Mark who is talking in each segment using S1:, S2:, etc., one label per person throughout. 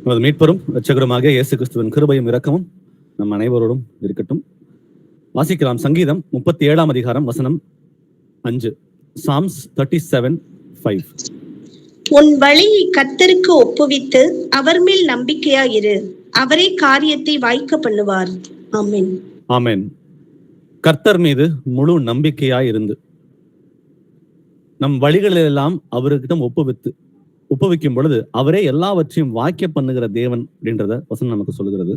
S1: நமது மீட்பரும் இரட்சகருமாக இயேசு கிறிஸ்துவின் கிருபையும் இரக்கமும் நம் அனைவரோடும் இருக்கட்டும். வாசிக்கலாம். சங்கீதம் 37 அதிகாரம் வசனம் 5. Psalms 37:5.
S2: உன் வழியை கர்த்தருக்கு ஒப்புவித்து அவர் மேல் நம்பிக்கையாயிரு, அவரே காரியத்தை வாய்க்க பண்ணுவார். ஆமென்.
S1: ஆமென். கர்த்தர் மீது முழு நம்பிக்கையாய் இருந்து நம் வழிகளெல்லாம் அவர்கிட்ட ஒப்புவிக்கும் பொழுது அவரே எல்லாவற்றையும் வாய்க்க பண்ணுகிற தேவன் அப்படின்றத வசனம் நமக்கு சொல்லுகிறது.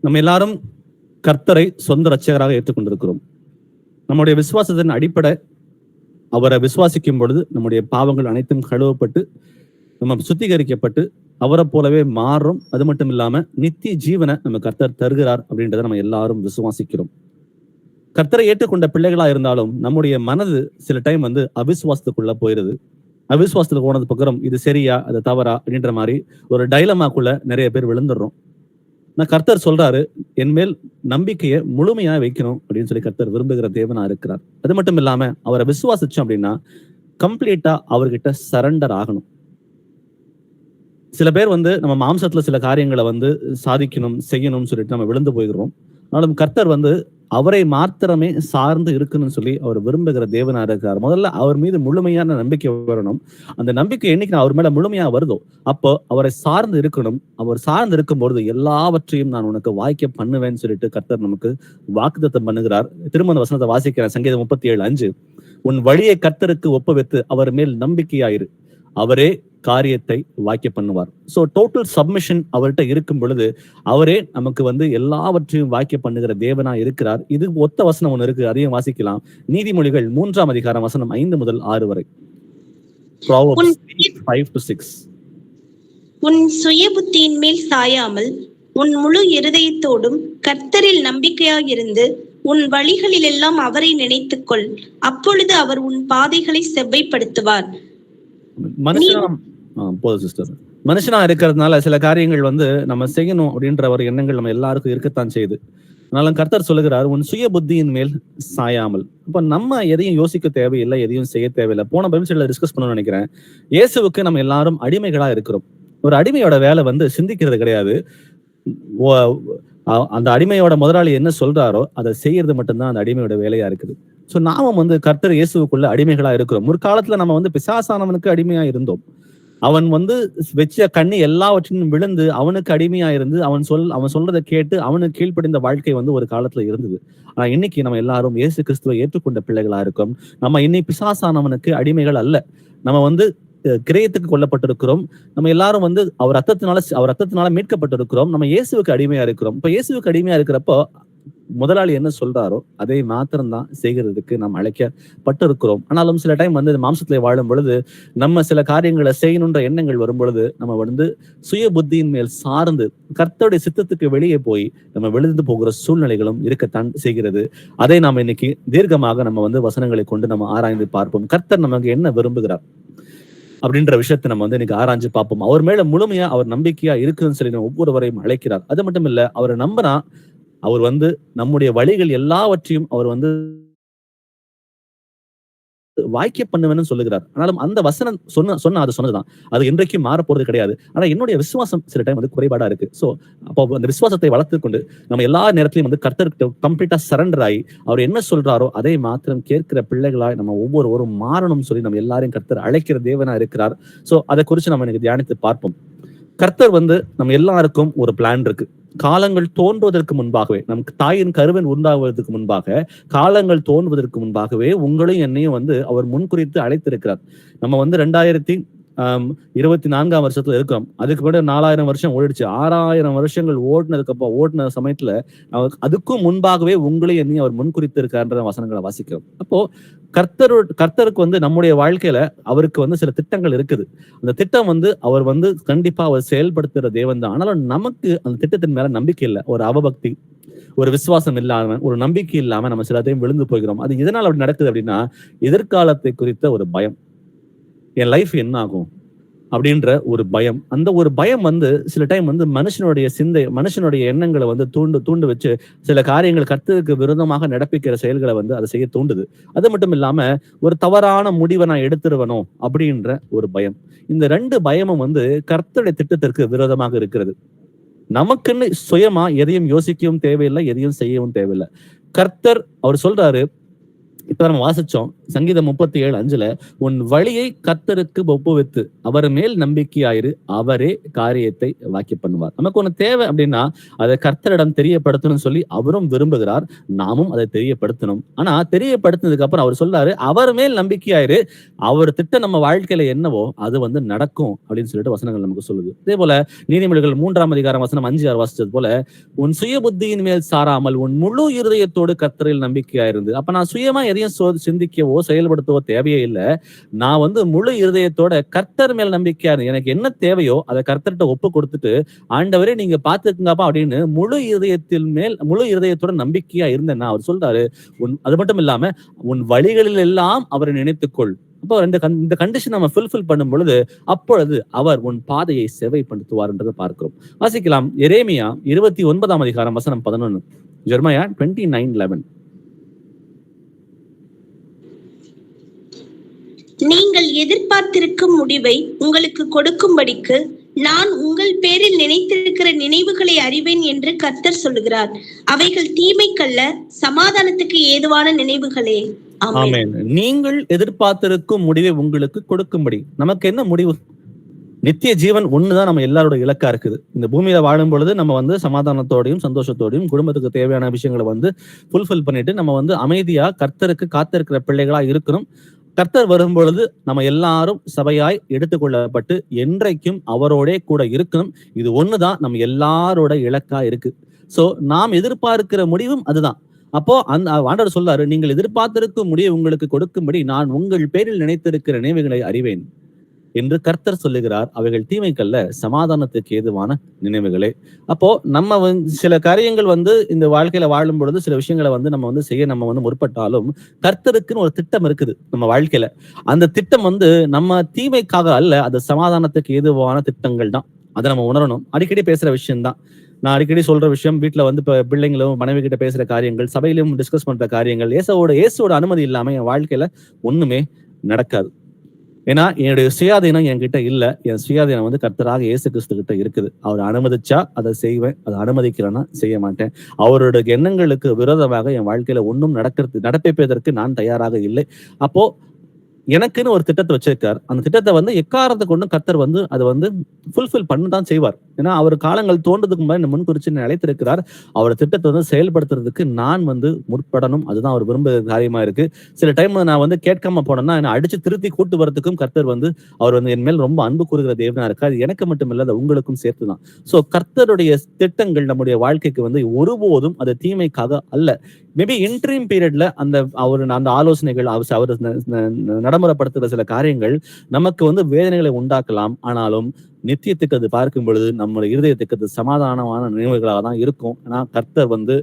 S1: நம்ம எல்லாரும் கர்த்தரை சொந்த இரட்சகராக ஏற்றுக்கொண்டிருக்கிறோம். நம்முடைய விசுவாசத்தின் அடிப்படை அவரை விசுவாசிக்கும் பொழுது நம்முடைய பாவங்கள் அனைத்தும் கழுவப்பட்டு நம்ம சுத்திகரிக்கப்பட்டு அவரை போலவே மாறும். அது மட்டும் இல்லாம நித்திய ஜீவனை நம்ம கர்த்தர் தருகிறார் அப்படின்றத நம்ம எல்லாரும் விசுவாசிக்கிறோம். கர்த்தரை ஏற்றுக்கொண்ட பிள்ளைகளா இருந்தாலும் நம்முடைய மனது சில டைம் அவிசுவாசத்துக்குள்ள போயிருது. அவிசுவாசத்துல போனது பக்கம் இது சரியா அது தவறா அப்படின்ற மாதிரி ஒரு டைலமாக்குள்ள நிறைய பேர் விழுந்துடுறோம். நான் கர்த்தர் சொல்றாரு, என் மேல் நம்பிக்கையை முழுமையா வைக்கணும் அப்படின்னு சொல்லி கர்த்தர் விரும்புகிற தேவனா இருக்கிறார். அது மட்டும் இல்லாம அவரை விசுவாசிச்சோம் அப்படின்னா கம்ப்ளீட்டா அவர்கிட்ட சரண்டர் ஆகணும். சில பேர் நம்ம மாம்சத்துல சில காரியங்களை சாதிக்கணும் செய்யணும்னு சொல்லிட்டு நம்ம விழுந்து போயிடுறோம். ஆனாலும் கர்த்தர் அவரை மாத்திரமே சார்ந்து இருக்குன்னு சொல்லி அவர் விரும்புகிற தேவனா இருக்கிறார். முதல்ல அவர் மீது முழுமையான நம்பிக்கை வரணும். அந்த நம்பிக்கை என்னைக்கு அவர் மேல முழுமையா வருதோ அப்போ அவரை சார்ந்து இருக்கணும். அவர் சார்ந்து இருக்கும் பொழுது எல்லாவற்றையும் நான் உனக்கு வாய்க்க பண்ணுவேன்னு சொல்லிட்டு கர்த்தர் நமக்கு வாக்குத்தத்தம் பண்ணுகிறார். திரும்ப வசனத்தை வாசிக்கிறேன். சங்கீதம் 37:5. உன் வழியை கர்த்தருக்கு ஒப்புவித்து அவர் மேல் நம்பிக்கையாயிரு, அவரே காரியத்தை வாய்க்க பண்ணுவார். சோ டோட்டல் சப்மிஷன் அவர்கிட்ட இருக்கும் பொழுது அவரே நமக்கு எல்லாவற்றையும் வாய்க்க பண்ணுகிற தேவனா இருக்கிறார். இது ஒத்த வசனம் ஒண்ணு இருக்கு, அதையும் வாசிக்கலாம். நீதிமொழிகள் 3 அதிகாரம் வசனம் 5 முதல் 6 வரை. Proverbs 5-6.
S2: உன் சுய புத்தியின் மேல் சாயாமல் உன் முழு இருதயத்தோடும் கர்த்தரில் நம்பிக்கையாயிருந்து உன் வழிகளில் எல்லாம் அவரை நினைத்துக்கொள், அப்பொழுது அவர் உன் பாதைகளை செவ்வைப்படுத்துவார்.
S1: மனுஷனா இருக்கிறதுனால சில காரியங்கள் நம்ம செய்யணும் அப்படின்ற ஒரு எண்ணங்கள் நம்ம எல்லாருக்கும் இருக்கத்தான் செய்யுது. அதனால கர்த்தர் சொல்லுகிறார், உன் சுய புத்தியின் மேல் சாயாமல். இப்ப நம்ம எதையும் யோசிக்க தேவையில்லை, எதையும் செய்ய தேவையில்லை. போன பைபிள்ல டிஸ்கஸ் பண்ணணும்னு நினைக்கிறேன். இயேசுவுக்கு நம்ம எல்லாரும் அடிமைகளா இருக்கிறோம். ஒரு அடிமையோட வேலை சிந்திக்கிறது கிடையாது. அந்த அடிமையோட முதலாளி என்ன சொல்றாரோ அதை செய்யறது மட்டும்தான் அந்த அடிமையோட வேலையா இருக்குது. சோ நாமும் கர்த்தர் இயேசுக்குள்ள அடிமைகளா இருக்கிறோம். முற்காலத்துல நம்ம பிசாசானவனுக்கு அடிமையா இருந்தோம். அவன் வச்ச கண்ணி எல்லாவற்றையும் விழுந்து அவனுக்கு அடிமையா இருந்து அவன் சொல்றதை கேட்டு அவனுக்கு கீழ்ப்படிந்த வாழ்க்கை ஒரு காலத்துல இருந்தது. ஆனா இன்னைக்கு நம்ம எல்லாரும் இயேசு கிறிஸ்துவை ஏற்றுக்கொண்ட பிள்ளைகளா இருக்கோம். நம்ம இன்னைக்கு பிசாசானவனுக்கு அடிமைகள் அல்ல. நம்ம கிரயத்துக்கு கொல்லப்பட்டிருக்கிறோம். நம்ம எல்லாரும் அவர் ரத்தத்தினால மீட்கப்பட்டிருக்கிறோம். நம்ம இயேசுவுக்கு அடிமையா இருக்கிறோம். இப்ப இயேசுவுக்கு அடிமையா இருக்கிறப்போ முதலாளி என்ன சொல்றாரோ அதை மாத்திரம்தான் செய்கிறதுக்கு நாம் அழைக்கப்பட்டிருக்கிறோம். ஆனாலும் சில டைம் மாம்சத்திலே வாழும் பொழுது நம்ம சில காரியங்களை செய்யணுன்ற எண்ணங்கள் வரும் பொழுது நம்ம சுய புத்தியின் மேல் சார்ந்து கர்த்தருடைய சித்தத்துக்கு வெளியே போய் நம்ம விழுந்து போகிற சூழ்நிலைகளும் இருக்கத்தான் செய்கிறது. அதை நாம் இன்னைக்கு தீர்க்கமாக நம்ம வசனங்களை கொண்டு நம்ம ஆராய்ந்து பார்ப்போம். கர்த்தர் நமக்கு என்ன விரும்புகிறார் அப்படின்ற விஷயத்தை நம்ம இன்னைக்கு ஆராய்ஞ்சு பார்ப்போம். அவர் மேல முழுமையா அவர் நம்பிக்கையா இருக்குன்னு சொல்லி நம்ம ஒவ்வொருவரையும் அழைக்கிறார். அது மட்டும் இல்ல, அவரை நம்பினா அவர் நம்முடைய வழிகள் எல்லாவற்றையும் அவர் வாய்க்க பண்ணுவேன்னு சொல்லுகிறார். ஆனாலும் அந்த வசனம் சொன்ன அது சொன்னதுதான், அது இன்றைக்கும் மாற போறது கிடையாது. ஆனா என்னுடைய விசுவாசம் சில டைம் குறைபாடா இருக்கு. சோ அப்போ அந்த விசுவாசத்தை வளர்த்து கொண்டு நம்ம எல்லா நேரத்திலையும் கர்த்தர்கிட்ட கம்ப்ளீட்டா சரண்டர் ஆகி அவர் என்ன சொல்றாரோ அதை மாத்திரம் கேட்கிற பிள்ளைகளாய் நம்ம ஒவ்வொருவரும் மாறணும்னு சொல்லி நம்ம எல்லாரையும் கர்த்தர் அழைக்கிற தேவனா இருக்கிறார். சோ அதை குறித்து நம்ம இன்னைக்கு தியானித்து பார்ப்போம். கர்த்தர் நம்ம எல்லாருக்கும் ஒரு பிளான் இருக்கு. காலங்கள் தோன்றுவதற்கு முன்பாகவே, நமக்கு தாயின் கருவன் உண்டாவதற்கு முன்பாக, காலங்கள் தோன்றுவதற்கு முன்பாகவே உங்களையும் என்னையும் அவர் முன்குறித்து அழைத்திருக்கிறார். நம்ம 2024 வருஷத்துல இருக்கிறோம். அதுக்கு பிறகு 4000 வருஷம் ஓடிடுச்சு. 6000 வருஷங்கள் ஓடின சமயத்துல அதுக்கும் முன்பாகவே உங்களையும் என்னையும் அவர் முன்குறித்து இருக்கார்ன்ற வசனங்களை வாசிக்கிறோம். அப்போ கர்த்தருக்கு நம்முடைய வாழ்க்கையில அவருக்கு சில திட்டங்கள் இருக்குது. அந்த திட்டம் அவர் கண்டிப்பா அவர் செயல்படுத்துற தேவன் தான். ஆனாலும் நமக்கு அந்த திட்டத்தின் மேல நம்பிக்கை இல்லை. ஒரு அவபக்தி, ஒரு விசுவாசம் இல்லாம, ஒரு நம்பிக்கை இல்லாம நம்ம சிலதையும் விழுந்து போகிறோம். அது எதனால அப்படி நடக்குது அப்படின்னா, எதிர்காலத்தை குறித்த ஒரு பயம். என் லைஃப் என்ன ஆகும், அப்படின்ற ஒரு பயம். அந்த ஒரு பயம் வந்து சில டைம் வந்து மனுஷனுடைய எண்ணங்களை வந்து தூண்டு வச்சு சில காரியங்கள் கர்த்தருக்கு விரோதமாக நடப்பிக்கிற செயல்களை வந்து அதை செய்ய தூண்டுது. அது மட்டும் இல்லாம ஒரு தவறான முடிவை நான் எடுத்துருவனோ அப்படின்ற ஒரு பயம். இந்த 2 பயமும் வந்து கர்த்தருடைய திட்டத்திற்கு விரோதமாக இருக்கிறது. நமக்குன்னு சுயமா எதையும் யோசிக்கவும் தேவையில்லை, எதையும் செய்யவும் தேவையில்லை. கர்த்தர் அவர் சொல்றாரு, இப்ப நம்ம வாசிச்சோம் சங்கீதம் 37:5 உன் வழியை கர்த்தருக்கு ஒப்புவித்து அவர் மேல் நம்பிக்கையாயிரு, அவரே காரியத்தை வாக்கிய பண்ணுவார். நமக்கு ஒண்ணு தேவை அப்படின்னா அதை கர்த்தரிடம் தெரியப்படுத்தணும்னு சொல்லி அவரும் விரும்புகிறார், நாமும் அதை தெரியப்படுத்தணும். ஆனா தெரியப்படுத்தினதுக்கு அப்புறம் அவர் சொல்றாரு, அவர் மேல் நம்பிக்கையாயிரு, அவர் திட்டம் நம்ம வாழ்க்கையில என்னவோ அது வந்து நடக்கும் அப்படின்னு சொல்லிட்டு வசனங்கள் நமக்கு சொல்லுது. அதே போல நீதிமொழிகள் 3 வசனம் 5-6 வாசிச்சது போல உன் சுய புத்தியின் மேல் சாராமல் உன் முழு இருதயத்தோடு கர்த்தரில் நம்பிக்கையாயிருந்து. அப்ப நான் சுயமா எதையும் சிந்திக்கவோ செயல்படுத்தவோ தேவையே இல்லை. நான் வந்து முழு இருதயத்தோட கர்த்தர் மேல் நம்பிக்கையா எனக்கு என்ன தேவையோ அதை கர்த்தர்கிட்ட ஒப்பு கொடுத்துட்டு, ஆண்டவரே நீங்க பாத்துக்குங்கப்பா அப்படின்னு முழு இருதயத்தோட நம்பிக்கையா இருந்தேன்னா அவர் சொல்றாரு, அது மட்டும் இல்லாம உன் வழிகளில் எல்லாம் அவரை நினைத்துக்கொள். அப்போ இந்த கண்டிஷன் நம்ம ஃபுல்ஃபில் பண்ணும் பொழுது அப்பொழுது அவர் உன் பாதையை செவைப்படுத்துவார் என்றதை பார்க்கிறோம். வாசிக்கலாம் எரேமியா 29 வசனம் 11. ஜெர்மயா 29:11.
S2: நீங்கள் எதிர்பார்த்திருக்கும் முடிவை உங்களுக்கு கொடுக்கும்படிக்கு நான் உங்கள் பேரில் நினைத்திருக்கிற நினைவுகளை அறிவேன் என்று கர்த்தர் சொல்லுகிறார். அவைகள் தீமைக்கல்ல, சமாதானத்துக்கு ஏதுவான நினைவுகளே.
S1: ஆமென். நீங்கள் எதிர்பார்த்திருக்கும் முடிவை உங்களுக்கு கொடுக்கும்படி. நமக்கு என்ன முடிவு? நித்திய ஜீவன் ஒண்ணுதான் நம்ம எல்லாரோட இலக்கா இருக்குது. இந்த பூமியில வாழும் பொழுது நம்ம வந்து சமாதானத்தோடையும் சந்தோஷத்தோடையும் குடும்பத்துக்கு தேவையான விஷயங்களை வந்து ஃபுல்ஃபில் பண்ணிட்டு நம்ம வந்து அமைதியா கர்த்தருக்கு காத்திருக்கிற பிள்ளைகளா இருக்கணும். கர்த்தர் வரும் பொழுது நம்ம எல்லாரும் சபையாய் எடுத்துக்கொள்ளப்பட்டு என்றைக்கும் அவரோட கூட இருக்கணும். இது ஒண்ணுதான் நம்ம எல்லாரோட இலக்கா இருக்கு. சோ நாம் எதிர்பார்க்கிற முடிவும் அதுதான். அப்போ அந்த ஆண்டவர் சொல்றாரு, நீங்கள் எதிர்பார்த்திருக்கும் முடிவை உங்களுக்கு கொடுக்கும்படி நான் உங்கள் பேரில் நினைத்திருக்கிற நினைவுகளை அறிவேன் என்று கர்த்தர் சொல்லுகிறார். அவைகள் தீமைக்கல்ல, சமாதானத்துக்கு ஏதுவான நினைவுகளே. அப்போ நம்ம சில காரியங்கள் வந்து இந்த வாழ்க்கையில வாழும் பொழுது சில விஷயங்களை வந்து நம்ம வந்து செய்ய நம்ம வந்து முற்பட்டாலும் கர்த்தருக்குன்னு ஒரு திட்டம் இருக்குது நம்ம வாழ்க்கையில. அந்த திட்டம் வந்து நம்ம தீமைக்காக அல்ல, அது சமாதானத்துக்கு ஏதுவான திட்டங்கள் தான். அதை நம்ம உணரணும். அடிக்கடி பேசுற விஷயம் தான். நான் அடிக்கடி சொல்ற விஷயம், வீட்டுல வந்து இப்ப பிள்ளைங்களும் மனைவி கிட்ட பேசுற காரியங்கள், சபையிலும் டிஸ்கஸ் பண்ற காரியங்கள், இயேசுவோட அனுமதி இல்லாம என் வாழ்க்கையில ஒண்ணுமே நடக்காது. ஏன்னா என்னுடைய சுயாதீனம் என்கிட்ட இல்ல. என் சுயாதீனம் வந்து கர்த்தராக இயேசு கிறிஸ்து கிட்ட இருக்குது. அவர் அனுமதிச்சா அதை செய்வேன், அதை அனுமதிக்கிறேன்னா செய்ய மாட்டேன். அவருடைய எண்ணங்களுக்கு விரோதமாக என் வாழ்க்கையில ஒன்றும் நடப்பிப்பதற்கு நான் தயாராக இல்லை. அப்போ எனக்குன்னு ஒரு திட்டத்தை வச்சிருக்கார். அந்த திட்டத்தை வந்து எக்காரத்தை கொண்டு கர்த்தர் வந்து அதை வந்து ஃபுல்ஃபில் பண்ணதான் செய்வார். ஏன்னா அவர் காலங்கள் தோன்றதுக்கு முன்னாடி முன்குறிச்சு அழைத்திருக்கிறார். அவர் திட்டத்தை வந்து செயல்படுத்துறதுக்கு நான் வந்து முற்படணும். அதுதான் அவர் விரும்புகிற காரியமா இருக்கு. சில டைம் நான் வந்து கேட்காம போனேன்னா என்ன அடிச்சு திருத்தி கூட்டு வரதுக்கும் கர்த்தர் வந்து அவர் வந்து என் மேல் ரொம்ப அன்பு கூறுகிற தேவனா இருக்காரு. எனக்கு மட்டும் இல்ல, அது உங்களுக்கும் சேர்த்துதான். சோ கர்த்தருடைய திட்டங்கள் நம்முடைய வாழ்க்கைக்கு வந்து ஒருபோதும் அது தீமைக்காக அல்ல. மேபி இன்ட்ரீம் பீரியட்ல அந்த ஆலோசனைகள் அவர் நடைமுறைப்படுத்துகிற சில காரியங்கள் நமக்கு வந்து வேதனைகளை உண்டாக்கலாம். ஆனாலும் நித்தியத்துக்கு அது பார்க்கும் பொழுது நம்மளுடைய இருதயத்துக்கு அது சமாதானமான நினைவுகளாக தான் இருக்கும். ஆனா கர்த்தர் வந்து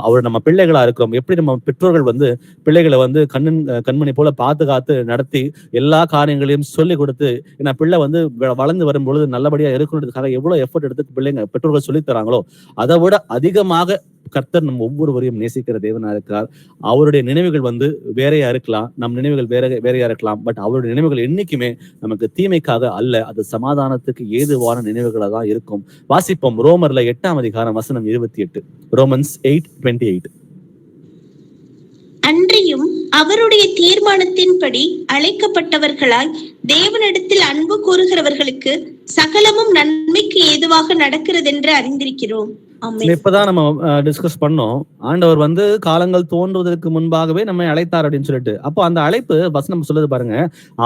S1: அவர் நம்ம பிள்ளைகளா இருக்கிறோம். எப்படி நம்ம பெற்றோர்கள் வந்து பிள்ளைகளை வந்து கண்மணி போல பாதுகாத்து நடத்தி எல்லா காரியங்களையும் சொல்லிக் கொடுத்து, ஏன்னா பிள்ளை வந்து வளர்ந்து வரும் பொழுது நல்லபடியா இருக்கணுன்றதுக்காக எவ்வளவு எஃபர்ட் எடுத்து பெற்றோர்கள் சொல்லித் தராங்களோ அதை விட அதிகமாக கர்த்தர் நம்ம ஒவ்வொருவரையும் நேசிக்கிற தேவனா இருக்கிறார். அவருடைய நினைவுகள் வந்து வேறையா இருக்கலாம், நம் நினைவுகள் வேறையா இருக்கலாம். பட் அவருடைய நினைவுகள் என்னைக்குமே நமக்கு தீமைக்காக அல்ல, அது சமாதானத்துக்கு ஏதுவான நினைவுகளா தான் இருக்கும். வாசிப்போம் ரோமர்ல 8 வசனம் 28. ரோமன்ஸ் 8:28.
S2: அன்றியும் அவருடைய தீர்மானத்தின்படி அழைக்கப்பட்டவர்களாய் தேவனிடத்தில் அன்பு கூறுகிறவர்களுக்கு சகலமும் நன்மைக்கு ஏதுவாக நடக்கிறது என்று அறிந்திருக்கிறோம்.
S1: இப்பதான் நம்ம டிஸ்கஸ் பண்ணோம். ஆண்டவர் வந்து காலங்கள் தோன்றுவதற்கு முன்பாகவே நம்மை அழைத்தார் அப்படின்னு சொல்லிட்டு. அப்போ அந்த அழைப்பு வசனம் சொல்லுது பாருங்க,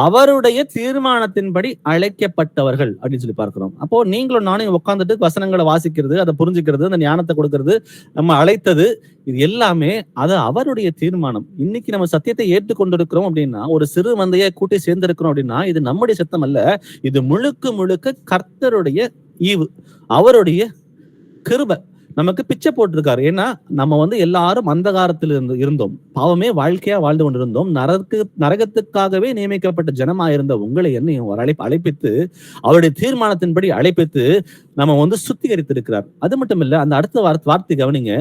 S1: அவருடைய தீர்மானத்தின்படி அழைக்கப்பட்டவர்கள் அப்படின்னு சொல்லி பார்க்கிறோம். அப்போ நீங்களும் நானும் உட்காந்துட்டு வசனங்களை வாசிக்கிறது, அதை புரிஞ்சுக்கிறது, அந்த ஞானத்தை கொடுக்கறது, நம்ம அழைத்தது, இது எல்லாமே அது அவருடைய தீர்மானம். இன்னைக்கு நம்ம சத்தியத்தை ஏற்றுக்கொண்டிருக்கிறோம் அப்படின்னா, ஒரு சிறு மந்தையை கூட்டி சேர்ந்திருக்கிறோம் அப்படின்னா, இது நம்முடைய சத்தம் அல்ல, இது முழுக்க முழுக்க கர்த்தருடைய ஈவு, அவருடைய கிருபை. நமக்கு பிச்சை போட்டிருக்காரு. ஏன்னா நம்ம வந்து எல்லாரும் அந்தகாரத்தில் இருந்தோம், பாவமே வாழ்க்கையா வாழ்ந்து கொண்டிருந்தோம், நரகத்துக்காகவே நியமிக்கப்பட்ட ஜனமா இருந்த உங்களை என்னையும் ஒரு அழைப்பித்து அவருடைய தீர்மானத்தின்படி அழைப்பித்து நம்ம வந்து சுத்திகரித்திருக்கிறார். அது மட்டும் இல்ல, அந்த அடுத்த வார்த்தை கவனிங்க,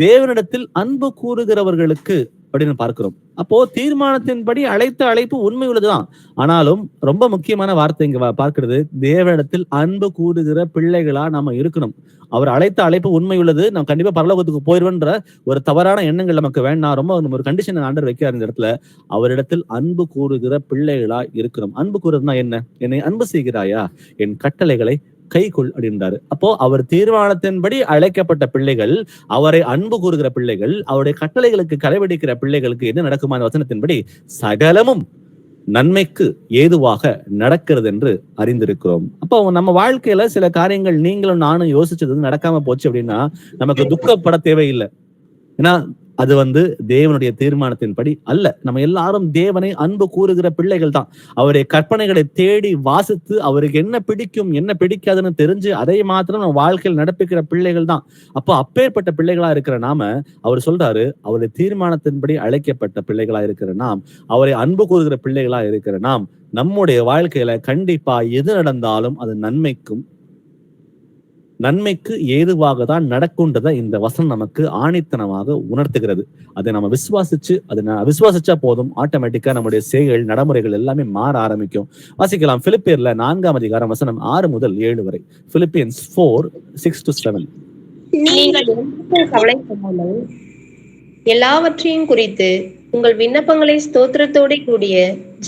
S1: தேவனிடத்தில் அன்பு கூறுகிறவர்களுக்கு அப்படின்னு பார்க்கிறோம். அப்போ தீர்மானத்தின்படி அழைத்த அழைப்பு உண்மை உள்ளதுதான். ஆனாலும் ரொம்ப முக்கியமான வார்த்தை இங்க பார்க்கிறது, தேவனிடத்தில் அன்பு கூறுகிற பிள்ளைகளா நாம இருக்கணும். அவர் அழைத்த அழைப்பு உண்மை உள்ளது, நம்ம கண்டிப்பா பரலோகத்துக்கு போயிடுவேன்ற ஒரு தவறான எண்ணங்கள் நமக்கு வேண்டாம். ரொம்ப ஒரு கண்டிஷன் ஆண்டவர் வைக்கிறார் இந்த இடத்துல. அவரிடத்தில் அன்பு கூறுகிற பிள்ளைகளா இருக்கணும். அன்பு கூறுறதுனா என்ன? என்னை அன்பு செய்கிறாயா, என் கட்டளைகளை கைக்குள் அப்படின்றாரு. அப்போ அவர் தீர்மானத்தின்படி அழைக்கப்பட்ட பிள்ளைகள், அவரை அன்பு கூறுகிற பிள்ளைகள், அவருடைய கட்டளைகளுக்கு கடைபிடிக்கிற பிள்ளைகளுக்கு என்ன நடக்குமான வசனத்தின்படி சகலமும் நன்மைக்கு ஏதுவாக நடக்கிறது என்று அறிந்திருக்கிறோம். அப்போ நம்ம வாழ்க்கையில சில காரியங்கள் நீங்களும் நானும் யோசிச்சது நடக்காம போச்சு அப்படின்னா நமக்கு துக்கப்பட தேவையில்லை. ஏன்னா அது வந்து தேவனுடைய தீர்மானத்தின்படி அல்ல. நம்ம எல்லாரும் தேவனை அன்பு கூறுகிற பிள்ளைகள் தான். அவருடைய கற்பனைகளை தேடி வாசித்து அவருக்கு என்ன பிடிக்கும் என்ன பிடிக்காதுன்னு தெரிஞ்சு அதை மாத்திரம் நம்ம வாழ்க்கையில் நடப்பிக்கிற பிள்ளைகள் தான். அப்போ அப்பேற்பட்ட பிள்ளைகளா இருக்கிற நாம, அவர் சொல்றாரு, அவருடைய தீர்மானத்தின்படி அழைக்கப்பட்ட பிள்ளைகளா இருக்கிற நாம், அவரை அன்பு கூறுகிற பிள்ளைகளா இருக்கிற நாம், நம்முடைய வாழ்க்கையில கண்டிப்பா எது நடந்தாலும் அது நன்மைக்கு ஏதுவாக தான் நடக்கும்ன்றதை இந்த வசனம் நமக்கு ஆணித்தனமாக உணர்த்துகிறது. அதை நம்ம விசுவாசிச்சா போதும், ஆட்டோமேட்டிக்கா நம்முடைய செய்கைகள் நடைமுறைகள் எல்லாமே மாற ஆரம்பிக்கும். வாசிக்கலாம் பிலிப்பியர்ல 4ஆம் அதிகாரம் வசனம் 6 முதல் 7 வரை. Philippians 4:6-7.
S3: நீங்கள் கவலைப்படாமல் எல்லாவற்றையும் குறித்து உங்கள் விண்ணப்பங்களை ஸ்தோத்திரத்தோட கூடிய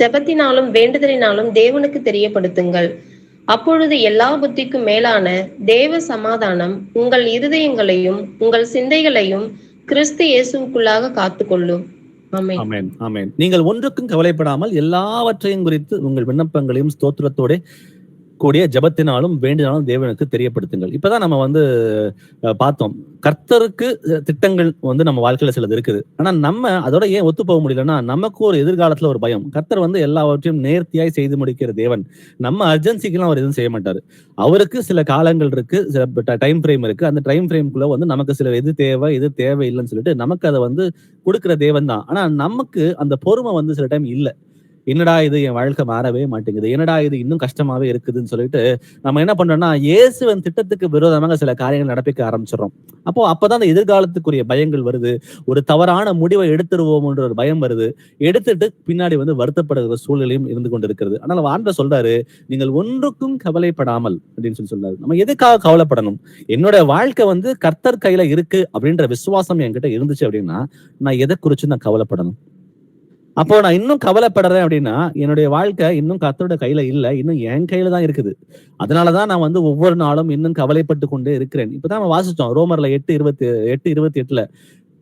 S3: ஜெபத்தினாலும் வேண்டுதலினாலும் தேவனுக்கு தெரியப்படுத்துங்கள். அப்பொழுது எல்லா புத்திக்கும் மேலான தேவ சமாதானம் உங்கள் இருதயங்களையும் உங்கள் சிந்தைகளையும் கிறிஸ்து இயேசுவுக்குள்ளாக காத்துக்கொள்ளும்.
S1: ஆமென், ஆமென். நீங்கள் ஒன்றுக்கும் கவலைப்படாமல் எல்லாவற்றையும் குறித்து உங்கள் விண்ணப்பங்களையும் ஸ்தோத்திரத்தோட கூடிய ஜெபத்தினாலும் வேண்டினாலும் தேவனுக்கு தெரியப்படுத்துங்கள். இப்பதான் நம்ம வந்து பார்த்தோம், கர்த்தருக்கு திட்டங்கள் வந்து நம்ம வாழ்க்கையில சிலது இருக்குது. ஆனா நம்ம அதோட ஏன் ஒத்து போக முடியலன்னா, நமக்கு ஒரு எதிர்காலத்துல ஒரு பயம். கர்த்தர் வந்து எல்லாவற்றையும் நேர்த்தியாய் செய்து முடிக்கிற தேவன். நம்ம அர்ஜென்சிக்கெல்லாம் அவர் எதுவும் செய்ய மாட்டாரு. அவருக்கு சில காலங்கள் இருக்கு, சில டைம் ஃப்ரேம் இருக்கு. அந்த டைம் ஃப்ரேம்குள்ள வந்து நமக்கு சில எது தேவை எது தேவையில்லைன்னு சொல்லிட்டு நமக்கு அதை வந்து கொடுக்கிற தேவன் தான். ஆனா நமக்கு அந்த பொறுமை வந்து சில டைம் இல்லை. என்னடா இது, என் வாழ்க்கை மாறவே மாட்டேங்குது, என்னடா இது இன்னும் கஷ்டமாவே இருக்குதுன்னு சொல்லிட்டு நம்ம என்ன பண்றோம்னா, இயேசுவின் திட்டத்துக்கு விரோதமாக சில காரியங்கள் நடப்பிக்க ஆரம்பிச்சிடறோம். அப்பதான் அந்த எதிர்காலத்துக்குரிய பயங்கள் வருது. ஒரு தவறான முடிவை எடுத்துருவோம்ன்ற ஒரு பயம் வருது. எடுத்துட்டு பின்னாடி வந்து வருத்தப்படுகிற சூழ்நிலையும் இருந்து கொண்டிருக்கிறது. அதனால ஆண்டவர் சொல்றாரு, நீங்கள் ஒன்றுக்கும் கவலைப்படாமல் அப்படின்னு சொல்றாரு. நம்ம எதுக்காக கவலைப்படணும்? என்னோட வாழ்க்கை வந்து கர்த்தர் கையில இருக்கு அப்படின்ற விசுவாசம் என்கிட்ட இருந்துச்சு அப்படின்னா நான் எதை குறிச்சு நான் கவலைப்படணும்? அப்போ நான் இன்னும் கவலைப்படுறேன் அப்படின்னா என்னுடைய வாழ்க்கை இன்னும் கர்த்தரோட கையில இல்ல, இன்னும் என் கையில தான் இருக்குது. அதனாலதான் நான் வந்து ஒவ்வொரு நாளும் இன்னும் கவலைப்பட்டு கொண்டே இருக்கிறேன். இப்பதான் நம்ம வாசிச்சோம் ரோமர்ல 8:28.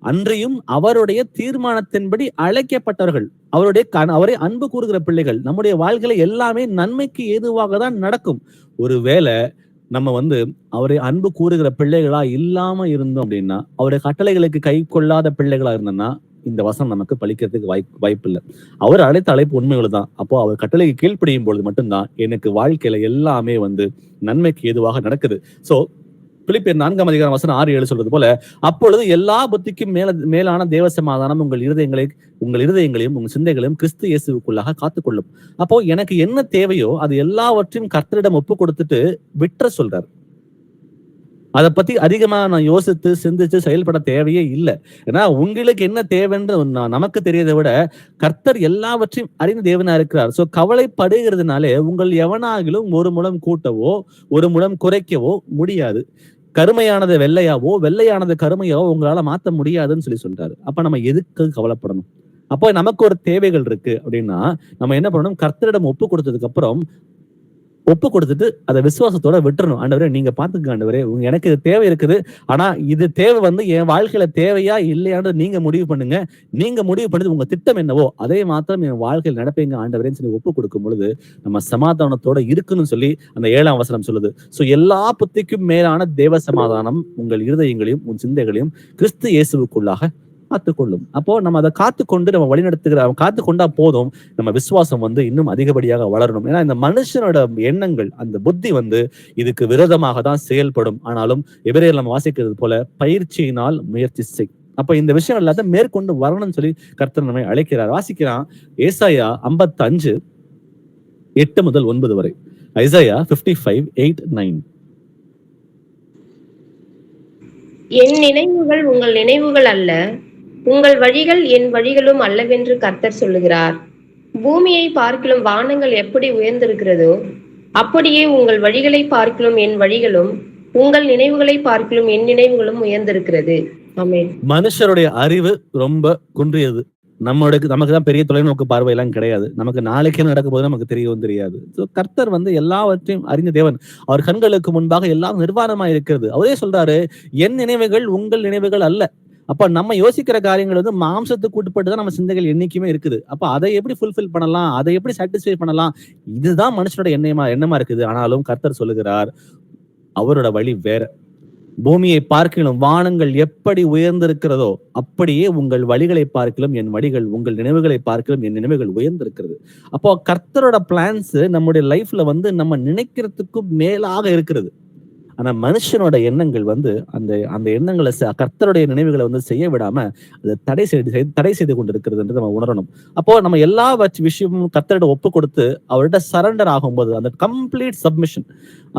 S1: அன்றியும் அவருடைய தீர்மானத்தின்படி அழைக்கப்பட்டவர்கள், அவரை அன்பு கூறுகிற பிள்ளைகள், நம்முடைய வாழ்க்கையில எல்லாமே நன்மைக்கு ஏதுவாக தான் நடக்கும். ஒருவேளை நம்ம வந்து அவரை அன்பு கூறுகிற பிள்ளைகளா இல்லாம இருந்தோம் அப்படின்னா, அவருடைய கட்டளைகளுக்கு கை கொள்ளாத பிள்ளைகளா இருந்தோம்னா இந்த வசனம் நமக்கு பலிக்கிறதுக்கு வாய்ப்பு இல்லை. அவர் அழைத்த அழைப்பு உண்மைகளுதான். அப்போ அவர் கட்டளைக்கு கீழ்ப்படியும் பொழுது மட்டும்தான் எனக்கு வாழ்க்கையில எல்லாமே வந்து நன்மைக்கு ஏதுவாக நடக்குது. சோ பிலிப்பியர் 4ஆம் அதிகாரம் வசனம் 6-7 சொல்றது போல, அப்பொழுது எல்லா புத்திக்கும் மேலான தேவ சமாதானம் உங்கள் இருதயங்களையும் உங்கள் சிந்தைகளையும் கிறிஸ்து இயேசுவுக்குள்ளாக காத்துக்கொள்ளும். அப்போ எனக்கு என்ன தேவையோ அது எல்லாவற்றையும் கர்த்தரிடம் ஒப்பு கொடுத்துட்டு விட்டுற சொல்றாரு. அதை பத்தி அதிகமா நான் யோசித்து சிந்திச்சு செயல்பட தேவையே இல்லை. ஏன்னா உங்களுக்கு என்ன தேவைன்னு நமக்கு தெரியறதை விட கர்த்தர் எல்லாவற்றையும் அறிந்த தேவனா இருக்கிறார். சோ கவலைப்படுகிறதுனாலே உங்கள் எவனாகிலும் ஒரு முழம் கூட்டவோ ஒரு முழம் குறைக்கவோ முடியாது. கருமையானதை வெள்ளையாவோ வெள்ளையானதை கருமையாவோ உங்களால மாத்த முடியாதுன்னு சொல்றாரு. அப்ப நம்ம எதுக்கு கவலைப்படணும்? அப்போ நமக்கு ஒரு தேவைகள் இருக்கு அப்படின்னா நம்ம என்ன பண்ணணும்? கர்த்தரிடம் ஒப்பு கொடுத்துட்டு அதை விசுவாசத்தோட விட்டுறணும். ஆண்டவரே நீங்க பாத்துக்க, ஆண்டவரே எனக்கு இது தேவை இருக்குது, ஆனா இது தேவை வந்து என் வாழ்க்கையில தேவையா இல்லையான்னு நீங்க முடிவு பண்ணுங்க. நீங்க முடிவு பண்ணது உங்க திட்டம் என்னவோ அதே மாத்திரம் என் வாழ்க்கையில் நடப்பீங்க ஆண்டவரேன்னு சொல்லி ஒப்பு கொடுக்கும் பொழுது நம்ம சமாதானத்தோட இருக்குன்னு சொல்லி அந்த 7ஆம் வசனம் சொல்லுது. சோ எல்லா புத்திக்கும் மேலான தேவ சமாதானம் உங்கள் இருதயங்களையும் உன் சிந்தைகளையும் கிறிஸ்து இயேசுவுக்குள்ளாக காத்துக்கொள்ளும். அப்போ நம்ம அதை காத்துக்கொண்டு நம்ம வழிநடத்துகிற அவன் காத்துக்கொண்டா போதும், நம்ம விசுவாசம் வந்து இன்னும் அதிகப்படியாக வளரணும். ஏன்னா இந்த மனுஷனோட எண்ணங்கள், அந்த புத்தி வந்து இதுக்கு விரோதமாக தான் செயல்படும். ஆனாலும் எபிரேயர் நம்ம வாசிக்கிறது போல பயிற்சியினால் முயற்சி செய். அப்ப இந்த விஷயம் எல்லாத்தையும் மேற்கொண்டு வரணும்னு சொல்லி கர்த்தர் நம்மை அழைக்கிறார். வாசிக்கிறான் ஏசாயா 55 8 முதல் 9 வரை. ஐசாயா 55 8 9.
S3: என் நினைவுகள் உங்கள் நினைவுகள் அல்ல, உங்கள் வழிகள் என் வழிகளும் அல்லவென்று கர்த்தர் சொல்லுகிறார். பூமியை பார்க்கிலும் வானங்கள் எப்படி உயர்ந்திருக்கிறதோ அப்படியே உங்கள் வழிகளை பார்க்கிலும் என் வழிகளும், உங்கள் நினைவுகளை பார்க்கிலும் என் நினைவுகளும் உயர்ந்திருக்கிறது. ஆமென்.
S1: மனுஷருடைய அறிவு ரொம்ப குன்றியது. நமக்கு தான் பெரிய தொலைநோக்கு பார்வை எல்லாம் கிடையாது. நமக்கு நாளைக்கு நடக்க போது நமக்கு தெரியவும் தெரியாது. கர்த்தர் வந்து எல்லாவற்றையும் அறிந்த தேவன். அவர் கண்களுக்கு முன்பாக எல்லாம் நிர்வாணமா இருக்கிறது. அவரே சொல்றாரு, என் நினைவுகள் உங்கள் நினைவுகள் அல்ல. அப்ப நம்ம யோசிக்கிற காரியங்கள் வந்து மாம்சத்துக்கு உட்பட்டு தான் நம்ம சிந்தைகள் என்னைக்குமே இருக்குது. அப்ப அதை எப்படி ஃபுல்ஃபில் பண்ணலாம், அதை எப்படி சாட்டிஸ்ஃபை பண்ணலாம், இதுதான் மனுஷனோட எண்ணமா இருக்குது. ஆனாலும் கர்த்தர் சொல்லுகிறார், அவரோட வழி வேற. பூமியை பார்க்கிலும் வானங்கள் எப்படி உயர்ந்திருக்கிறதோ அப்படியே உங்கள் வழிகளை பார்க்கிலும் என் வழிகள், உங்கள் நினைவுகளை பார்க்கிலும் என் நினைவுகள் உயர்ந்திருக்கிறது. அப்போ கர்த்தரோட பிளான்ஸ் நம்முடைய லைஃப்ல வந்து நம்ம நினைக்கிறதுக்கும் மேலாக இருக்கிறது. ஆனா மனுஷனோட எண்ணங்கள் வந்து அந்த அந்த எண்ணங்களை கர்த்தருடைய நினைவுகளை வந்து செய்ய விடாம அதை தடை செய்து கொண்டு இருக்கிறது நம்ம உணரணும். அப்போ நம்ம எல்லா விஷயமும் கர்த்தரோட ஒப்பு கொடுத்து அவர்கிட்ட சரண்டர் ஆகும்போது அந்த கம்ப்ளீட் சப்மிஷன்,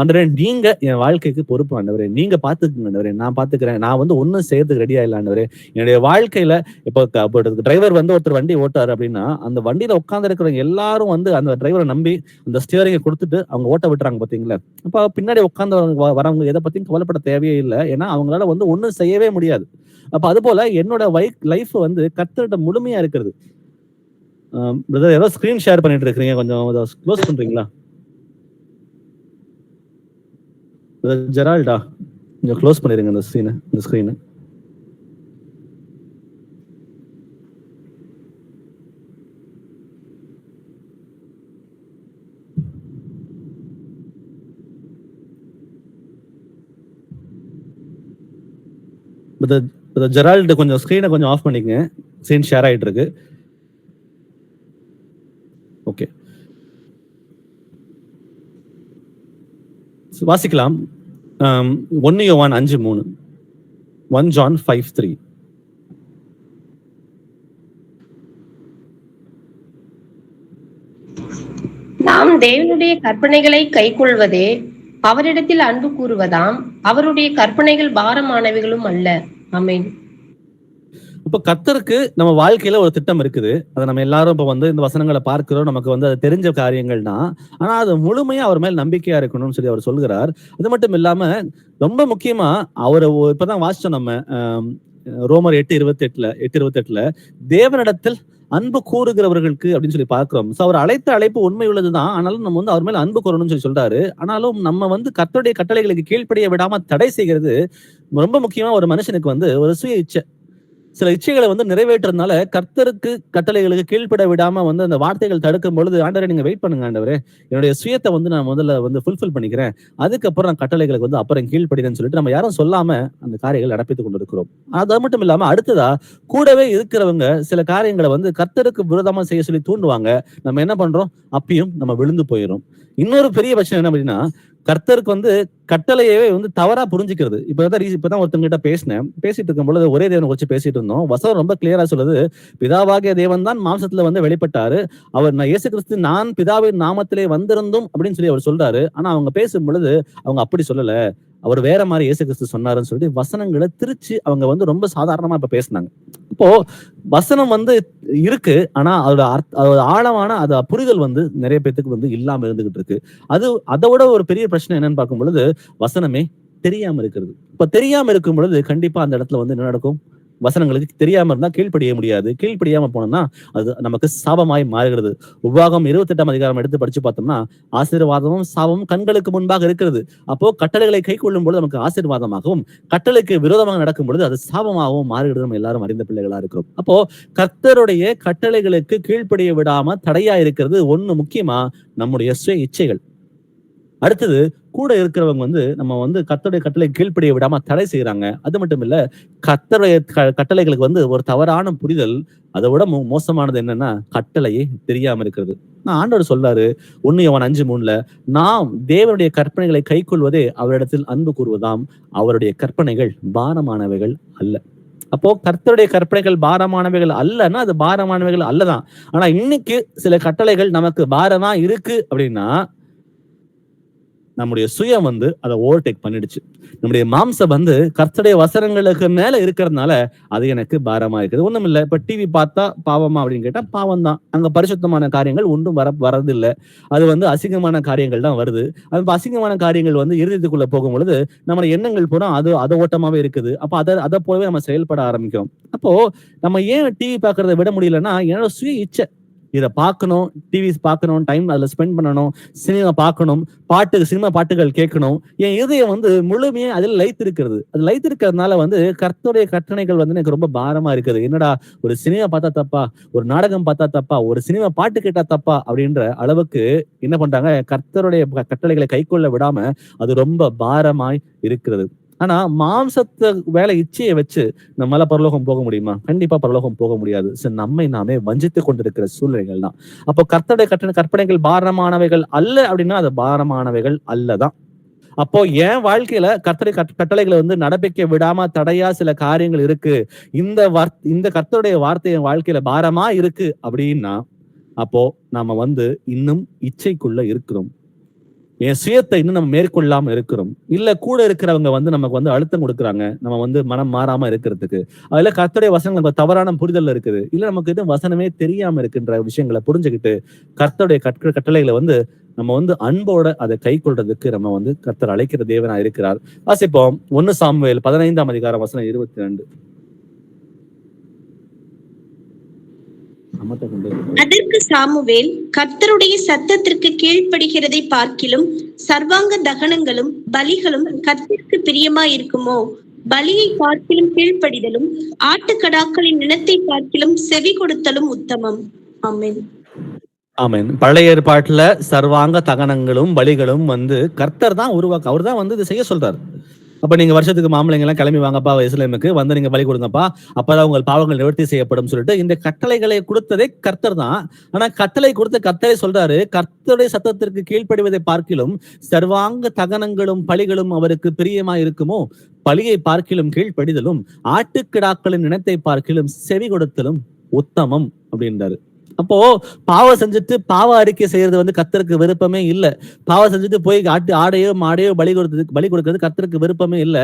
S1: ஆண்டவரே நீங்க என் வாழ்க்கைக்கு பொறுப்பு, ஆண்டவரே நீங்க பாத்துக்குங்க, ஆண்டவரே நான் பாத்துக்கிறேன், நான் வந்து ஒன்னும் செய்யறதுக்கு ரெடியா இல்லை ஆண்டவரே. என்னுடைய வாழ்க்கையில இப்போ டிரைவர் வந்து ஒருத்தர் வண்டி ஓட்டாரு அப்படின்னா அந்த வண்டியில உட்கார்ந்து இருக்கிறவங்க எல்லாரும் வந்து அந்த டிரைவரை நம்பி அந்த ஸ்டியரிங்கை கொடுத்துட்டு அவங்க ஓட்ட விட்டுறாங்க பாத்தீங்களா. அப்ப பின்னாடி உட்கார்ந்து வரவங்க எதை பத்தியும் கவலைப்பட தேவையே இல்லை. ஏன்னா அவங்களால வந்து ஒன்னும் செய்யவே முடியாது. அப்ப அது போல என்னோட லைஃப் வந்து கர்த்தர்கிட்ட முழுமையா இருக்கிறது. ஏதோ ஸ்கிரீன் ஷேர் பண்ணிட்டு இருக்கீங்க, கொஞ்சம் க்ளோஸ் பண்றீங்களா? ஜெரால்டா கொஞ்சம் க்ளோஸ் பண்ணிருங்க இந்த ஸ்கிரீன். ஜெரால்டு கொஞ்சம் ஸ்கிரீனை கொஞ்சம் ஆஃப் பண்ணிக்கங்க, ஸ்கிரீன் ஷேர் ஆயிட்டு இருக்கு. ஓகே, வாசிக்கலாம். 1 யோவான் 5:3, 1 John 5:3.
S3: நாம் தேவனுடைய கற்பனைகளை கைக்கொள்வதே அவரிடத்தில் அன்பு கூறுவதாம், அவருடைய கற்பனைகள் பாரமானவைகளும் அல்ல. ஆமென்.
S1: இப்ப கர்த்தருக்கு நம்ம வாழ்க்கையில ஒரு திட்டம் இருக்குது. அதை நம்ம எல்லாரும் இப்ப வந்து இந்த வசனங்களை பார்க்கிறோம், நமக்கு வந்து அது தெரிஞ்ச காரியங்கள் தான். ஆனா அது முழுமையா அவர் மேல் நம்பிக்கையா இருக்கணும்னு சொல்லி அவர் சொல்கிறார். அது மட்டும் இல்லாம ரொம்ப முக்கியமா அவரை இப்பதான் வாசிச்சோம் நம்ம ரோமர் 8:28 தேவனிடத்தில் அன்பு கூறுகிறவர்களுக்கு அப்படின்னு சொல்லி பார்க்கிறோம். அவர் அழைத்த அழைப்பு உண்மை உள்ளதுதான். ஆனாலும் நம்ம வந்து அவர் மேல அன்பு கூறணும்னு சொல்லி சொல்றாரு. ஆனாலும் நம்ம வந்து கர்த்தருடைய கட்டளைகளுக்கு கீழ்ப்படிய விடாம தடை செய்கிறது ரொம்ப முக்கியமா ஒரு மனுஷனுக்கு வந்து ஒரு சுய இச்சை. சில இச்சைகளை வந்து நிறைவேற்றுறதுனால கர்த்தருக்கு கட்டளைகளுக்கு கீழ்ப்பட விடாம வந்து அந்த வார்த்தைகள் தடுக்கும் பொழுது, ஆண்டவரே நீங்க வெயிட் பண்ணுங்க ஆண்டவரே, என்னுடைய சுயத்தை வந்து நான் முதல்ல வந்து ஃபுல்ஃபில் பண்ணிக்கிறேன், அதுக்கப்புறம் நான் கட்டளைகளுக்கு வந்து அப்புறம் கீழ்ப்படினேன்னு சொல்லிட்டு நம்ம யாரும் சொல்லாம அந்த காரியங்கள் நடப்பித்துக் கொண்டு இருக்கிறோம். அது மட்டும் இல்லாம அடுத்ததா கூடவே இருக்கிறவங்க சில காரியங்களை வந்து கர்த்தருக்கு விரோதமா செய்ய சொல்லி தூண்டுவாங்க. நம்ம என்ன பண்றோம், அப்பயும் நம்ம விழுந்து போயிடும். இன்னொரு பெரிய பிரச்சனை என்ன அப்படின்னா, கர்த்தருக்கு வந்து கட்டளையவே வந்து தவறா புரிஞ்சுக்கிறது. இப்பதான் ஒருத்தங்க கிட்ட பேசிட்டு இருக்கும் பொழுது ஒரே தேவனை வச்சு பேசிட்டு இருந்தோம். வசனம் ரொம்ப கிளியரா சொல்லுது, பிதாவாகிய தேவன் தான் மாம்சத்துல வந்து வெளிப்பட்டாரு, அவர் இயேசு கிறிஸ்து நான் பிதாவின் நாமத்திலே வந்திருந்தோம் அப்படின்னு சொல்லி அவர் சொல்றாரு. ஆனா அவங்க பேசும் பொழுது அவங்க அப்படி சொல்லல, அவர் வேற மாதிரி இயேசு கிறிஸ்து சொன்னாருன்னு சொல்லிட்டு வசனங்களை திருச்சு அவங்க வந்து ரொம்ப சாதாரணமா இப்ப பேசினாங்க. இப்போ வசனம் வந்து இருக்கு, ஆனா அதோட ஆழமான அது புரிதல் வந்து நிறைய பேத்துக்கு வந்து இல்லாம இருந்துகிட்டு இருக்கு. அதோட ஒரு பெரிய பிரச்சனை என்னன்னு பார்க்கும் பொழுது வசனமே தெரியாம இருக்கிறது. இப்ப தெரியாம இருக்கும் பொழுது கண்டிப்பா அந்த இடத்துல வந்து என்ன நடக்கும், வசனங்களுக்கு தெரியாம இருந்தா கீழ்ப்படிய முடியாது. கீழ்ப்படியாம போனோம்னா அது நமக்கு சாபமாய் மாறுகிறது. உபாகம் 28 எடுத்து படிச்சு பார்த்தோம்னா ஆசீர்வாதமும் சாபமும் கண்களுக்கு முன்பாக இருக்கிறது. அப்போ கட்டளைகளை கை கொள்ளும் பொழுது நமக்கு ஆசீர்வாதமாகவும், கட்டளைக்கு விரோதமாக நடக்கும் பொழுது அது சாபமாகவும் மாறுகிறது. நம்ம எல்லாரும் அறிந்த பிள்ளைகளா இருக்கிறோம். அப்போ கர்த்தருடைய கட்டளைகளுக்கு கீழ்ப்படிய விடாம தடையா இருக்கிறது ஒண்ணு முக்கியமா நம்முடைய சுய இச்சைகள். அடுத்தது கூட இருக்கிறவங்க வந்து நம்ம வந்து கர்த்தருடைய கட்டளை கீழ்ப்படிய விடாம தடை செய்யறாங்க. அது மட்டும் இல்ல, கர்த்தருடைய கட்டளைகளுக்கு வந்து ஒரு தவறான புரிதல். அதை விட மோசமானது என்னன்னா, கட்டளையே தெரியாம இருக்கிறது. நான் ஆண்டவர் சொல்றாரு 1 யோவான் 5:3 நாம் தேவனுடைய கற்பனைகளை கைக்கொள்வதே அவரிடத்தில் அன்பு கூறுவதாம், அவருடைய கற்பனைகள் பாரமானவைகள் அல்ல. அப்போ கர்த்தருடைய கற்பனைகள் பாரமானவைகள் அல்லன்னா அது பாரமானவைகள் அல்லதான். ஆனா இன்னைக்கு சில கட்டளைகள் நமக்கு பாரமா இருக்கு அப்படின்னா, நம்முடைய சுயம் வந்து அதை ஓவர்டேக் பண்ணிடுச்சு. நம்முடைய மாம்சம் வந்து கர்த்தருடைய வசனங்களுக்கு மேல இருக்கிறதுனால அது எனக்கு பாரமா இருக்குது. ஒண்ணும் இல்ல, இப்ப டிவி பார்த்தா பாவமா அப்படின்னு கேட்டா பாவம் தான். அங்க பரிசுத்தமான காரியங்கள் ஒன்றும் வரதில்லை. அது வந்து அசிங்கமான காரியங்கள் தான் வருது. அது அசிங்கமான காரியங்கள் வந்து இருதயத்துக்குள்ள போகும் பொழுது நம்ம எண்ணங்கள் பூரா அது ஓட்டமாவே இருக்குது. அப்ப அதை போலவே நம்ம செயல்பட ஆரம்பிக்கிறோம். அப்போ நம்ம ஏன் டிவி பார்க்கறத விட முடியலன்னா, என்னோட சுய இச்சை. இதை பார்க்கணும், டிவிஸ் பார்க்கணும், டைம் அதுல ஸ்பெண்ட் பண்ணணும், சினிமா பார்க்கணும், சினிமா பாட்டுகள் கேட்கணும். என் இதயம் வந்து முழுமையே அதில் லைத்திருக்கிறது. அது லைத்திருக்கிறதுனால வந்து கர்த்தருடைய கட்டளைகள் வந்து எனக்கு ரொம்ப பாரமா இருக்குது. என்னடா, ஒரு சினிமா பார்த்தா தப்பா, ஒரு நாடகம் பார்த்தா தப்பா, ஒரு சினிமா பாட்டு கேட்டா தப்பா அப்படின்ற அளவுக்கு என்ன பண்றாங்க, கர்த்தருடைய கட்டளைகளை கைக்கொள்ள விடாம அது ரொம்ப பாரமாய் இருக்கிறது. ஆனா மாம்சத்தை வேலை இச்சையை வச்சு நம்மளால பரலோகம் போக முடியுமா? கண்டிப்பா பரலோகம் போக முடியாது. நம்மை நாமே வஞ்சித்துக் கொண்டிருக்கிற சூழ்நிலைகள் தான். அப்போ கர்த்தருடைய கற்பனைகள் பாரமானவைகள் அல்ல அப்படின்னா அது பாரமானவைகள் அல்லதான். அப்போ என் வாழ்க்கையில கர்த்தருடைய கட்டளைகளை வந்து நடப்பிக்க விடாம தடையா சில காரியங்கள் இருக்கு, இந்த கர்த்தருடைய வார்த்தை என் வாழ்க்கையில பாரமா இருக்கு அப்படின்னா, அப்போ நாம வந்து இன்னும் இச்சைக்குள்ள இருக்கிறோம். என் சுயத்தை இன்னும் நம்ம மேற்கொள்ளாம இருக்கிறோம். இல்ல கூட இருக்கிறவங்க வந்து நமக்கு வந்து அழுத்தம் கொடுக்குறாங்க, நம்ம வந்து மனம் மாறாம இருக்கிறதுக்கு. அதுல கர்த்தருடைய வசனங்கள் நம்ம தவறான புரிதல் இருக்குது. இல்ல நமக்கு எதுவும் வசனமே தெரியாம இருக்கின்ற விஷயங்களை புரிஞ்சுக்கிட்டு கர்த்தருடைய கட்டளைகளை வந்து நம்ம வந்து அன்போட அதை கை கொள்றதுக்கு நம்ம வந்து கர்த்தர் அழைக்கிற தேவனா இருக்கிறார். வாசிப்போம் 1 சாமுவேல் 15ஆம் அதிகாரம் வசனம் 22.
S2: அதற்கு சாமுவேல், கர்த்தருடைய சத்தத்திற்கு கீழ்ப்படுகிறதை பார்க்கிலும் சர்வாங்க தகனங்களும் பலிகளும் கர்த்தருக்கு பிரியமா இருக்குமோ? பலியை பார்க்கிலும் கீழ்ப்படிதலும் ஆட்டுக்கடாக்களின் நினத்தை பார்க்கிலும் செவி கொடுத்தலும் உத்தமம். ஆமென்.
S1: ஆமென். பழைய ஏற்பாட்டுல சர்வாங்க தகனங்களும் பலிகளும் வந்து கர்த்தர் தான் அவர் தான் வந்து இதை செய்ய சொல்றாரு. அப்ப நீங்க வருஷத்துக்கு மாமலைங்க எல்லாம் கிளம்பி வாங்கப்பா எருசலேமுக்கு வந்து நீங்க பலி கொடுங்கப்பா, அப்பதான் உங்கள் பாவங்கள் நிவர்த்தி செய்யப்படும் சொல்லிட்டு இந்த கட்டளைகளை கொடுத்ததே கர்த்தர் தான். ஆனா கட்டளை கொடுத்த கர்த்தரை சொல்றாரு, கர்த்தருடைய சத்தத்திற்கு கீழ்ப்படிவதை பார்க்கிலும் சர்வாங்க தகனங்களும் பலிகளும் அவருக்கு பிரியமா இருக்குமோ? பலியை பார்க்கிலும் கீழ்ப்படிதலும் ஆட்டுக்கிடாக்களின் இனத்தை பார்க்கிலும் செவி கொடுத்தலும் உத்தமம் அப்படின்றாரு. அப்போ பாவம் செஞ்சுட்டு பாவ அறிக்கை செய்யறது வந்து கர்த்தருக்கு விருப்பமே இல்ல. பாவம் செஞ்சுட்டு போய் ஆடையோ மாடையோ பலி கொடுக்கறது கர்த்தருக்கு விருப்பமே இல்ல.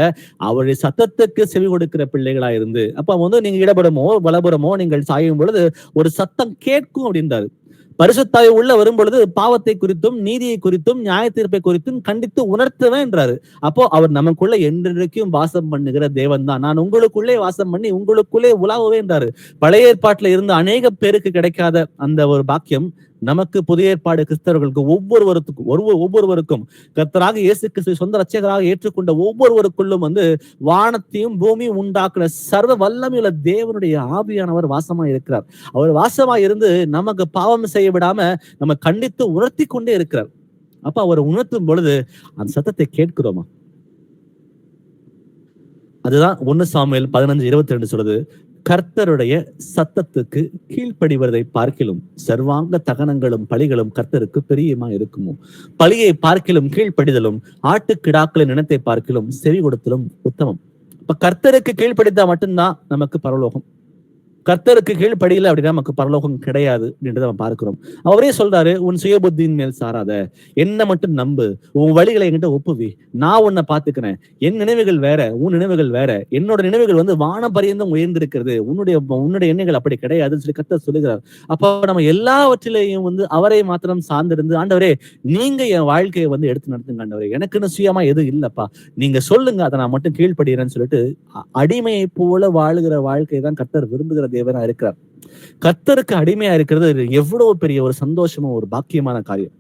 S1: அவருடைய சத்தத்துக்கு செவி கொடுக்கிற பிள்ளைகளா இருந்து, அப்ப வந்து நீங்க இடபுறமோ வலபுறமோ நீங்கள் சாயும் பொழுது ஒரு சத்தம் கேட்கும் அப்படின்றாரு. பரிசுத்தாய் உள்ள வரும் பொழுது பாவத்தை குறித்தும் நீதியை குறித்தும் நியாய தீர்ப்பை குறித்தும் கண்டித்து உணர்த்துவேன் என்றாரு. அப்போ அவர் நமக்குள்ள என்றைக்கும் வாசம் பண்ணுகிற தேவன் தான். நான் உங்களுக்குள்ளே வாசம் பண்ணி உங்களுக்குள்ளே உலாவுவேன் என்றாரு. பழைய ஏற்பாட்டுல இருந்து அநேக பேருக்கு கிடைக்காத அந்த ஒரு பாக்கியம் நமக்கு புதிய ஏற்பாடு கிறிஸ்தவர்களுக்கு ஒவ்வொருவருக்கும் கர்த்தராக இயேசு கிறிஸ்துவை சொந்த ரட்சகராக ஏற்றுக்கொண்ட ஒவ்வொருவருக்குள்ளும் வந்து வானத்தையும் பூமியும் உண்டாக்குற சர்வ வல்லமையுள்ள தேவனுடைய ஆவியானவர் வாசமா இருக்கிறார். அவர் வாசமா இருந்து நமக்கு பாவம் செய்ய விடாம நம்ம கண்டித்து உணர்த்தி கொண்டே இருக்கிறார். அப்ப அவர் உணர்த்தும் பொழுது அந்த சத்தத்தை கேட்கிறோமா? அதுதான் 1 சாமுவேல் 15:22 சொல்றது, கர்த்தருடைய சத்தத்துக்கு கீழ்ப்படிவதை பார்க்கிலும் சர்வாங்க தகனங்களும் பலிகளும் கர்த்தருக்கு பிரியமா இருக்குமோ? பலியை பார்க்கிலும் கீழ்ப்படிதலும் ஆட்டுக்கிடாக்களின் இனத்தை பார்க்கிலும் செவி கொடுத்தலும் உத்தமம். இப்ப கர்த்தருக்கு கீழ்ப்படித்தா மட்டும்தான் நமக்கு பரலோகம். கர்த்தருக்கு கீழ்ப்படியல அப்படின்னா நமக்கு பரலோகம் கிடையாது அப்படின்றத நம்ம பார்க்கிறோம். அவரே சொல்றாரு, உன் சுய புத்தியின் மேல் சாராத, என்ன மட்டும் நம்பு, உன் வழிகளை என்கிட்ட ஒப்புவி, நான் உன்னை பாத்துக்கிறேன், என் நினைவுகள் வேற உன் நினைவுகள் வேற, என்னோட நினைவுகள் வந்து வான பரியந்தம் உயர்ந்திருக்கிறது, உன்னுடைய எண்ணங்கள் அப்படி கிடையாதுன்னு சொல்லி கர்த்தர் சொல்லுகிறார். அப்போ நம்ம எல்லாவற்றிலையும் வந்து அவரை மாத்திரம் சார்ந்திருந்து, ஆண்டவரே நீங்க என் வாழ்க்கையை வந்து எடுத்து நடத்துங்க ஆண்டவரே, எனக்குன்னு சுயமா எதுவும் இல்லப்பா, நீங்க சொல்லுங்க, அதை நான் மட்டும் கீழ்ப்படுகிறேன்னு சொல்லிட்டு அடிமையை போல வாழுகிற வாழ்க்கையை தான் கர்த்தர் விரும்புகிற தேவனா இருக்கிறார். கர்த்தருக்கு அடிமையா இருக்கிறது எவ்வளவு பெரிய ஒரு சந்தோஷமும் ஒரு பாக்கியமான காரியம்.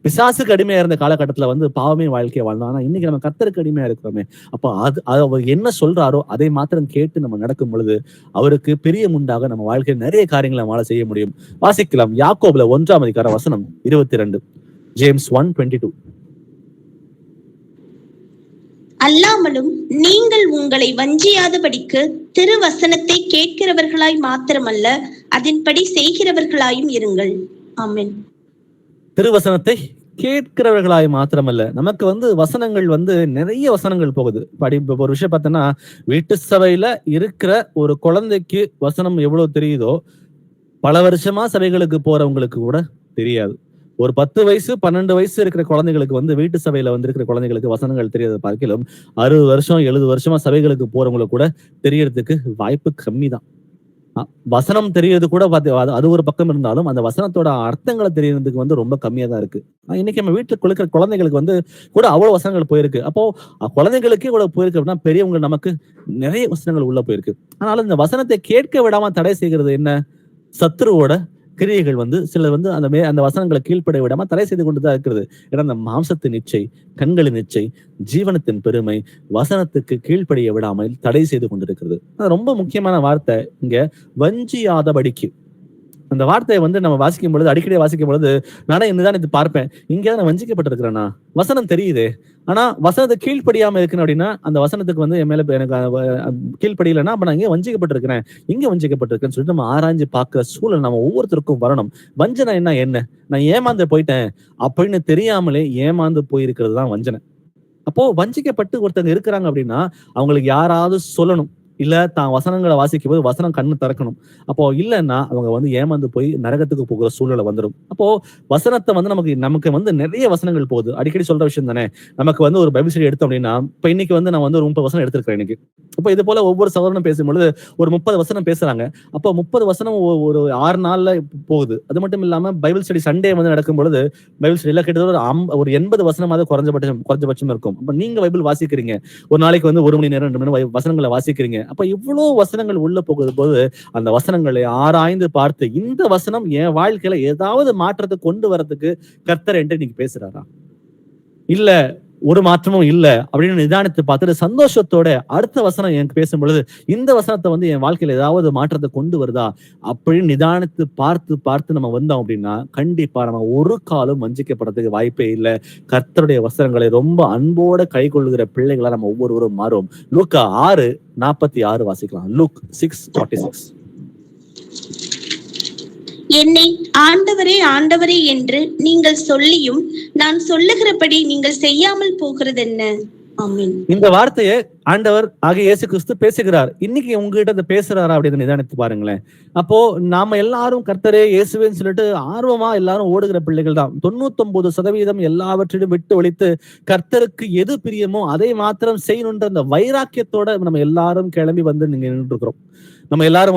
S1: பிசாசுக்கு அடிமையா இருந்த காலகட்டத்துல வந்து பாவமே வாழ்க்கையை வாழ்ந்தோம். ஆனா இன்னைக்கு நம்ம கர்த்தருக்கு அடிமையா இருக்கிறோமே. அப்போ அவர் என்ன சொல்றாரோ அதை மாத்திரம் கேட்டு நம்ம நடக்கும் பொழுது அவருக்கு பிரியம் உண்டாக நம்ம வாழ்க்கையில் நிறைய காரியங்களை நம்மளால செய்ய முடியும். வாசிக்கலாம் யாக்கோபுல 1ஆம் அதிகாரம் வசனம் 22. ஜேம்ஸ் 1:22.
S2: அல்லாமலும் நீங்கள் உங்களை வஞ்சியாதபடிக்கு திருவசனத்தை கேட்கிறவர்களாய் மாத்திரமல்ல, அதன்படி செய்கிறவர்களாயும் இருங்கள். ஆமென்.
S1: திருவசனத்தை கேட்கிறவர்களாய் மாத்திரமல்ல, நமக்கு வசனங்கள் நிறைய வசனங்கள் போகுது. இப்ப ஒரு விஷயம் பார்த்தோன்னா, வீட்டு சபையில இருக்கிற ஒரு குழந்தைக்கு வசனம் எவ்வளவு தெரியுதோ, பல வருஷமா சபைகளுக்கு போறவங்களுக்கு கூட தெரியாது. ஒரு 10 வயசு 12 வயசு இருக்கிற குழந்தைகளுக்கு வீட்டு சபையில இருக்கிற குழந்தைகளுக்கு வசனங்கள் தெரியாத பார்க்கிலும் 60 வருஷம் 70 வருஷமா சபைகளுக்கு போறவங்களுக்கு கூட தெரியறதுக்கு வாய்ப்பு கம்மி தான். வசனம் தெரியறது கூட அது ஒரு பக்கம் இருந்தாலும் அந்த வசனத்தோட அர்த்தங்களை தெரியறதுக்கு ரொம்ப கம்மியா தான் இருக்கு. இன்னைக்கு நம்ம வீட்டுல கொடுக்கிற குழந்தைகளுக்கு கூட அவ்வளவு வசனங்கள் போயிருக்கு. அப்போ குழந்தைகளுக்கே கூட போயிருக்கு அப்படின்னா பெரியவங்க நமக்கு நிறைய வசனங்கள் உள்ள போயிருக்கு. ஆனாலும் இந்த வசனத்தை கேட்க விடாம தடை செய்கிறது என்ன? சத்துருவோட கிரியைகள் சிலர் அந்த வசனங்களை கீழ்ப்பட விடாம தடை செய்து கொண்டுதான் இருக்கிறது. ஏன்னா அந்த மாம்சத்தின் இச்சை, கண்களின் இச்சை, ஜீவனத்தின் பெருமை வசனத்துக்கு கீழ்ப்படிய விடாமல் தடை செய்து கொண்டிருக்கிறது. அது ரொம்ப முக்கியமான வார்த்தை இங்க, வஞ்சியாதபடிக்கு. அந்த வார்த்தையை நம்ம வாசிக்கும் பொழுது, அடிக்கடி வாசிக்கும் பொழுது நானே என்னதான் இது பார்ப்பேன், இங்கேயாவது நான் வஞ்சிக்கப்பட்டிருக்கிறேன்னா? வசனம் தெரியுது, ஆனா வசனத்தை கீழ்ப்படியாம இருக்கணும் அப்படின்னா அந்த வசனத்துக்கு என் மேல எனக்கு கீழ்ப்படியலைன்னா அப்ப நான் இங்கே வஞ்சிக்கப்பட்டிருக்கிறேன், இங்க வஞ்சிக்கப்பட்டிருக்கேன்னு சொல்லிட்டு நம்ம ஆராய்ஞ்சு பார்க்கிற சூழல் நம்ம ஒவ்வொருத்தருக்கும் வரணும். வஞ்சனை என்ன, நான் ஏமாந்து போயிட்டேன் அப்படின்னு தெரியாமலே ஏமாந்து போயிருக்கிறது தான் வஞ்சனை. அப்போ வஞ்சிக்கப்பட்டு ஒருத்தங்க இருக்கிறாங்க அப்படின்னா அவங்களுக்கு யாராவது சொல்லணும், இல்ல தான் வசனங்களை வாசிக்கும் போது வசனம் கண்ணு திறக்கணும். அப்போ இல்லைன்னா அவங்க ஏமாந்து போய் நரகத்துக்கு போகிற சூழ்நிலை வந்துடும். அப்போ வசனத்தை நமக்கு நிறைய வசனங்கள் போகுது. அடிக்கடி சொல்ற விஷயம் தானே. நமக்கு ஒரு பைபிள் ஸ்டடி எடுத்தோம் அப்படின்னா, இப்ப இன்னைக்கு நான் ஒரு 30 வசனம் எடுத்திருக்கிறேன் இன்னைக்கு. அப்போ இது போல ஒவ்வொரு சகோதரனும் பேசும்பொழுது ஒரு 30 வசனம் பேசுறாங்க. அப்போ 30 வசனம் ஒரு 6 நாள்ல போகுது. அது மட்டும் இல்லாம பைபிள் ஸ்டடி சண்டே நடக்கும் பொழுது பைபிள் ஸ்டடியில கிட்டத்தட்ட ஒரு 80 வசனமாவது குறைஞ்சபட்சம் இருக்கும். அப்ப நீங்க பைபிள் வாசிக்கிறீங்க, ஒரு நாளைக்கு 1 மணி நேரம் 2 மணி நேரம் வசனங்களை வாசிக்கிறீங்க. அப்ப இவ்வளவு வசனங்கள் உள்ள போது அந்த வசனங்களை ஆராய்ந்து பார்த்து இந்த வசனம் என் வாழ்க்கையில ஏதாவது மாற்றத்தை கொண்டு வரதுக்கு கர்த்தர் என்று நீங்க பேசுறாரா, இல்ல ஒரு மாற்றமும் இல்ல அப்படின்னு நிதானித்து பார்த்துட்டு சந்தோஷத்தோட அடுத்த வசனம் எனக்கு பேசும் பொழுது இந்த வசனத்தை என் வாழ்க்கையில ஏதாவது மாற்றத்தை கொண்டு வருதா அப்படின்னு நிதானித்து பார்த்து நம்ம வந்தோம் அப்படின்னா கண்டிப்பா நம்ம ஒரு காலம் வஞ்சிக்கப்படுறதுக்கு வாய்ப்பே இல்லை. கர்த்தருடைய வசனங்களை ரொம்ப அன்போட கை கொள்ளுகிற பிள்ளைகளா நம்ம ஒவ்வொருவரும் மாறும். லூக்கா 6:46 வாசிக்கலாம். லூக் 6:46.
S2: என்னை ஆண்டவரே ஆண்டவரே என்று நீங்கள் சொல்லியும் நான் சொல்லுகிறபடி நீங்கள் செய்யாமல் போகிறது என்ன? ஆமென்.
S1: இந்த வார்த்தையை ஆண்டவர் ஆகிய இயேசு கிறிஸ்து பேசுகிறார். இன்னைக்கு உங்ககிட்ட பேசுறாரா அப்படின்னு நிதானித்து பாருங்களேன். அப்போ நாம எல்லாரும் கர்த்தரே இயேசுவேன்னு சொல்லிட்டு ஆர்வமா எல்லாரும் ஓடுகிற பிள்ளைகள் தான். 99% எல்லாவற்றிலும் விட்டு ஒழித்து கர்த்தருக்கு எது பிரியமோ அதை மாத்திரம் செய்யணுன்ற அந்த வைராக்கியத்தோட நம்ம எல்லாரும் கிளம்பி நீங்க நின்று இருக்கிறோம். நம்ம எல்லாரும்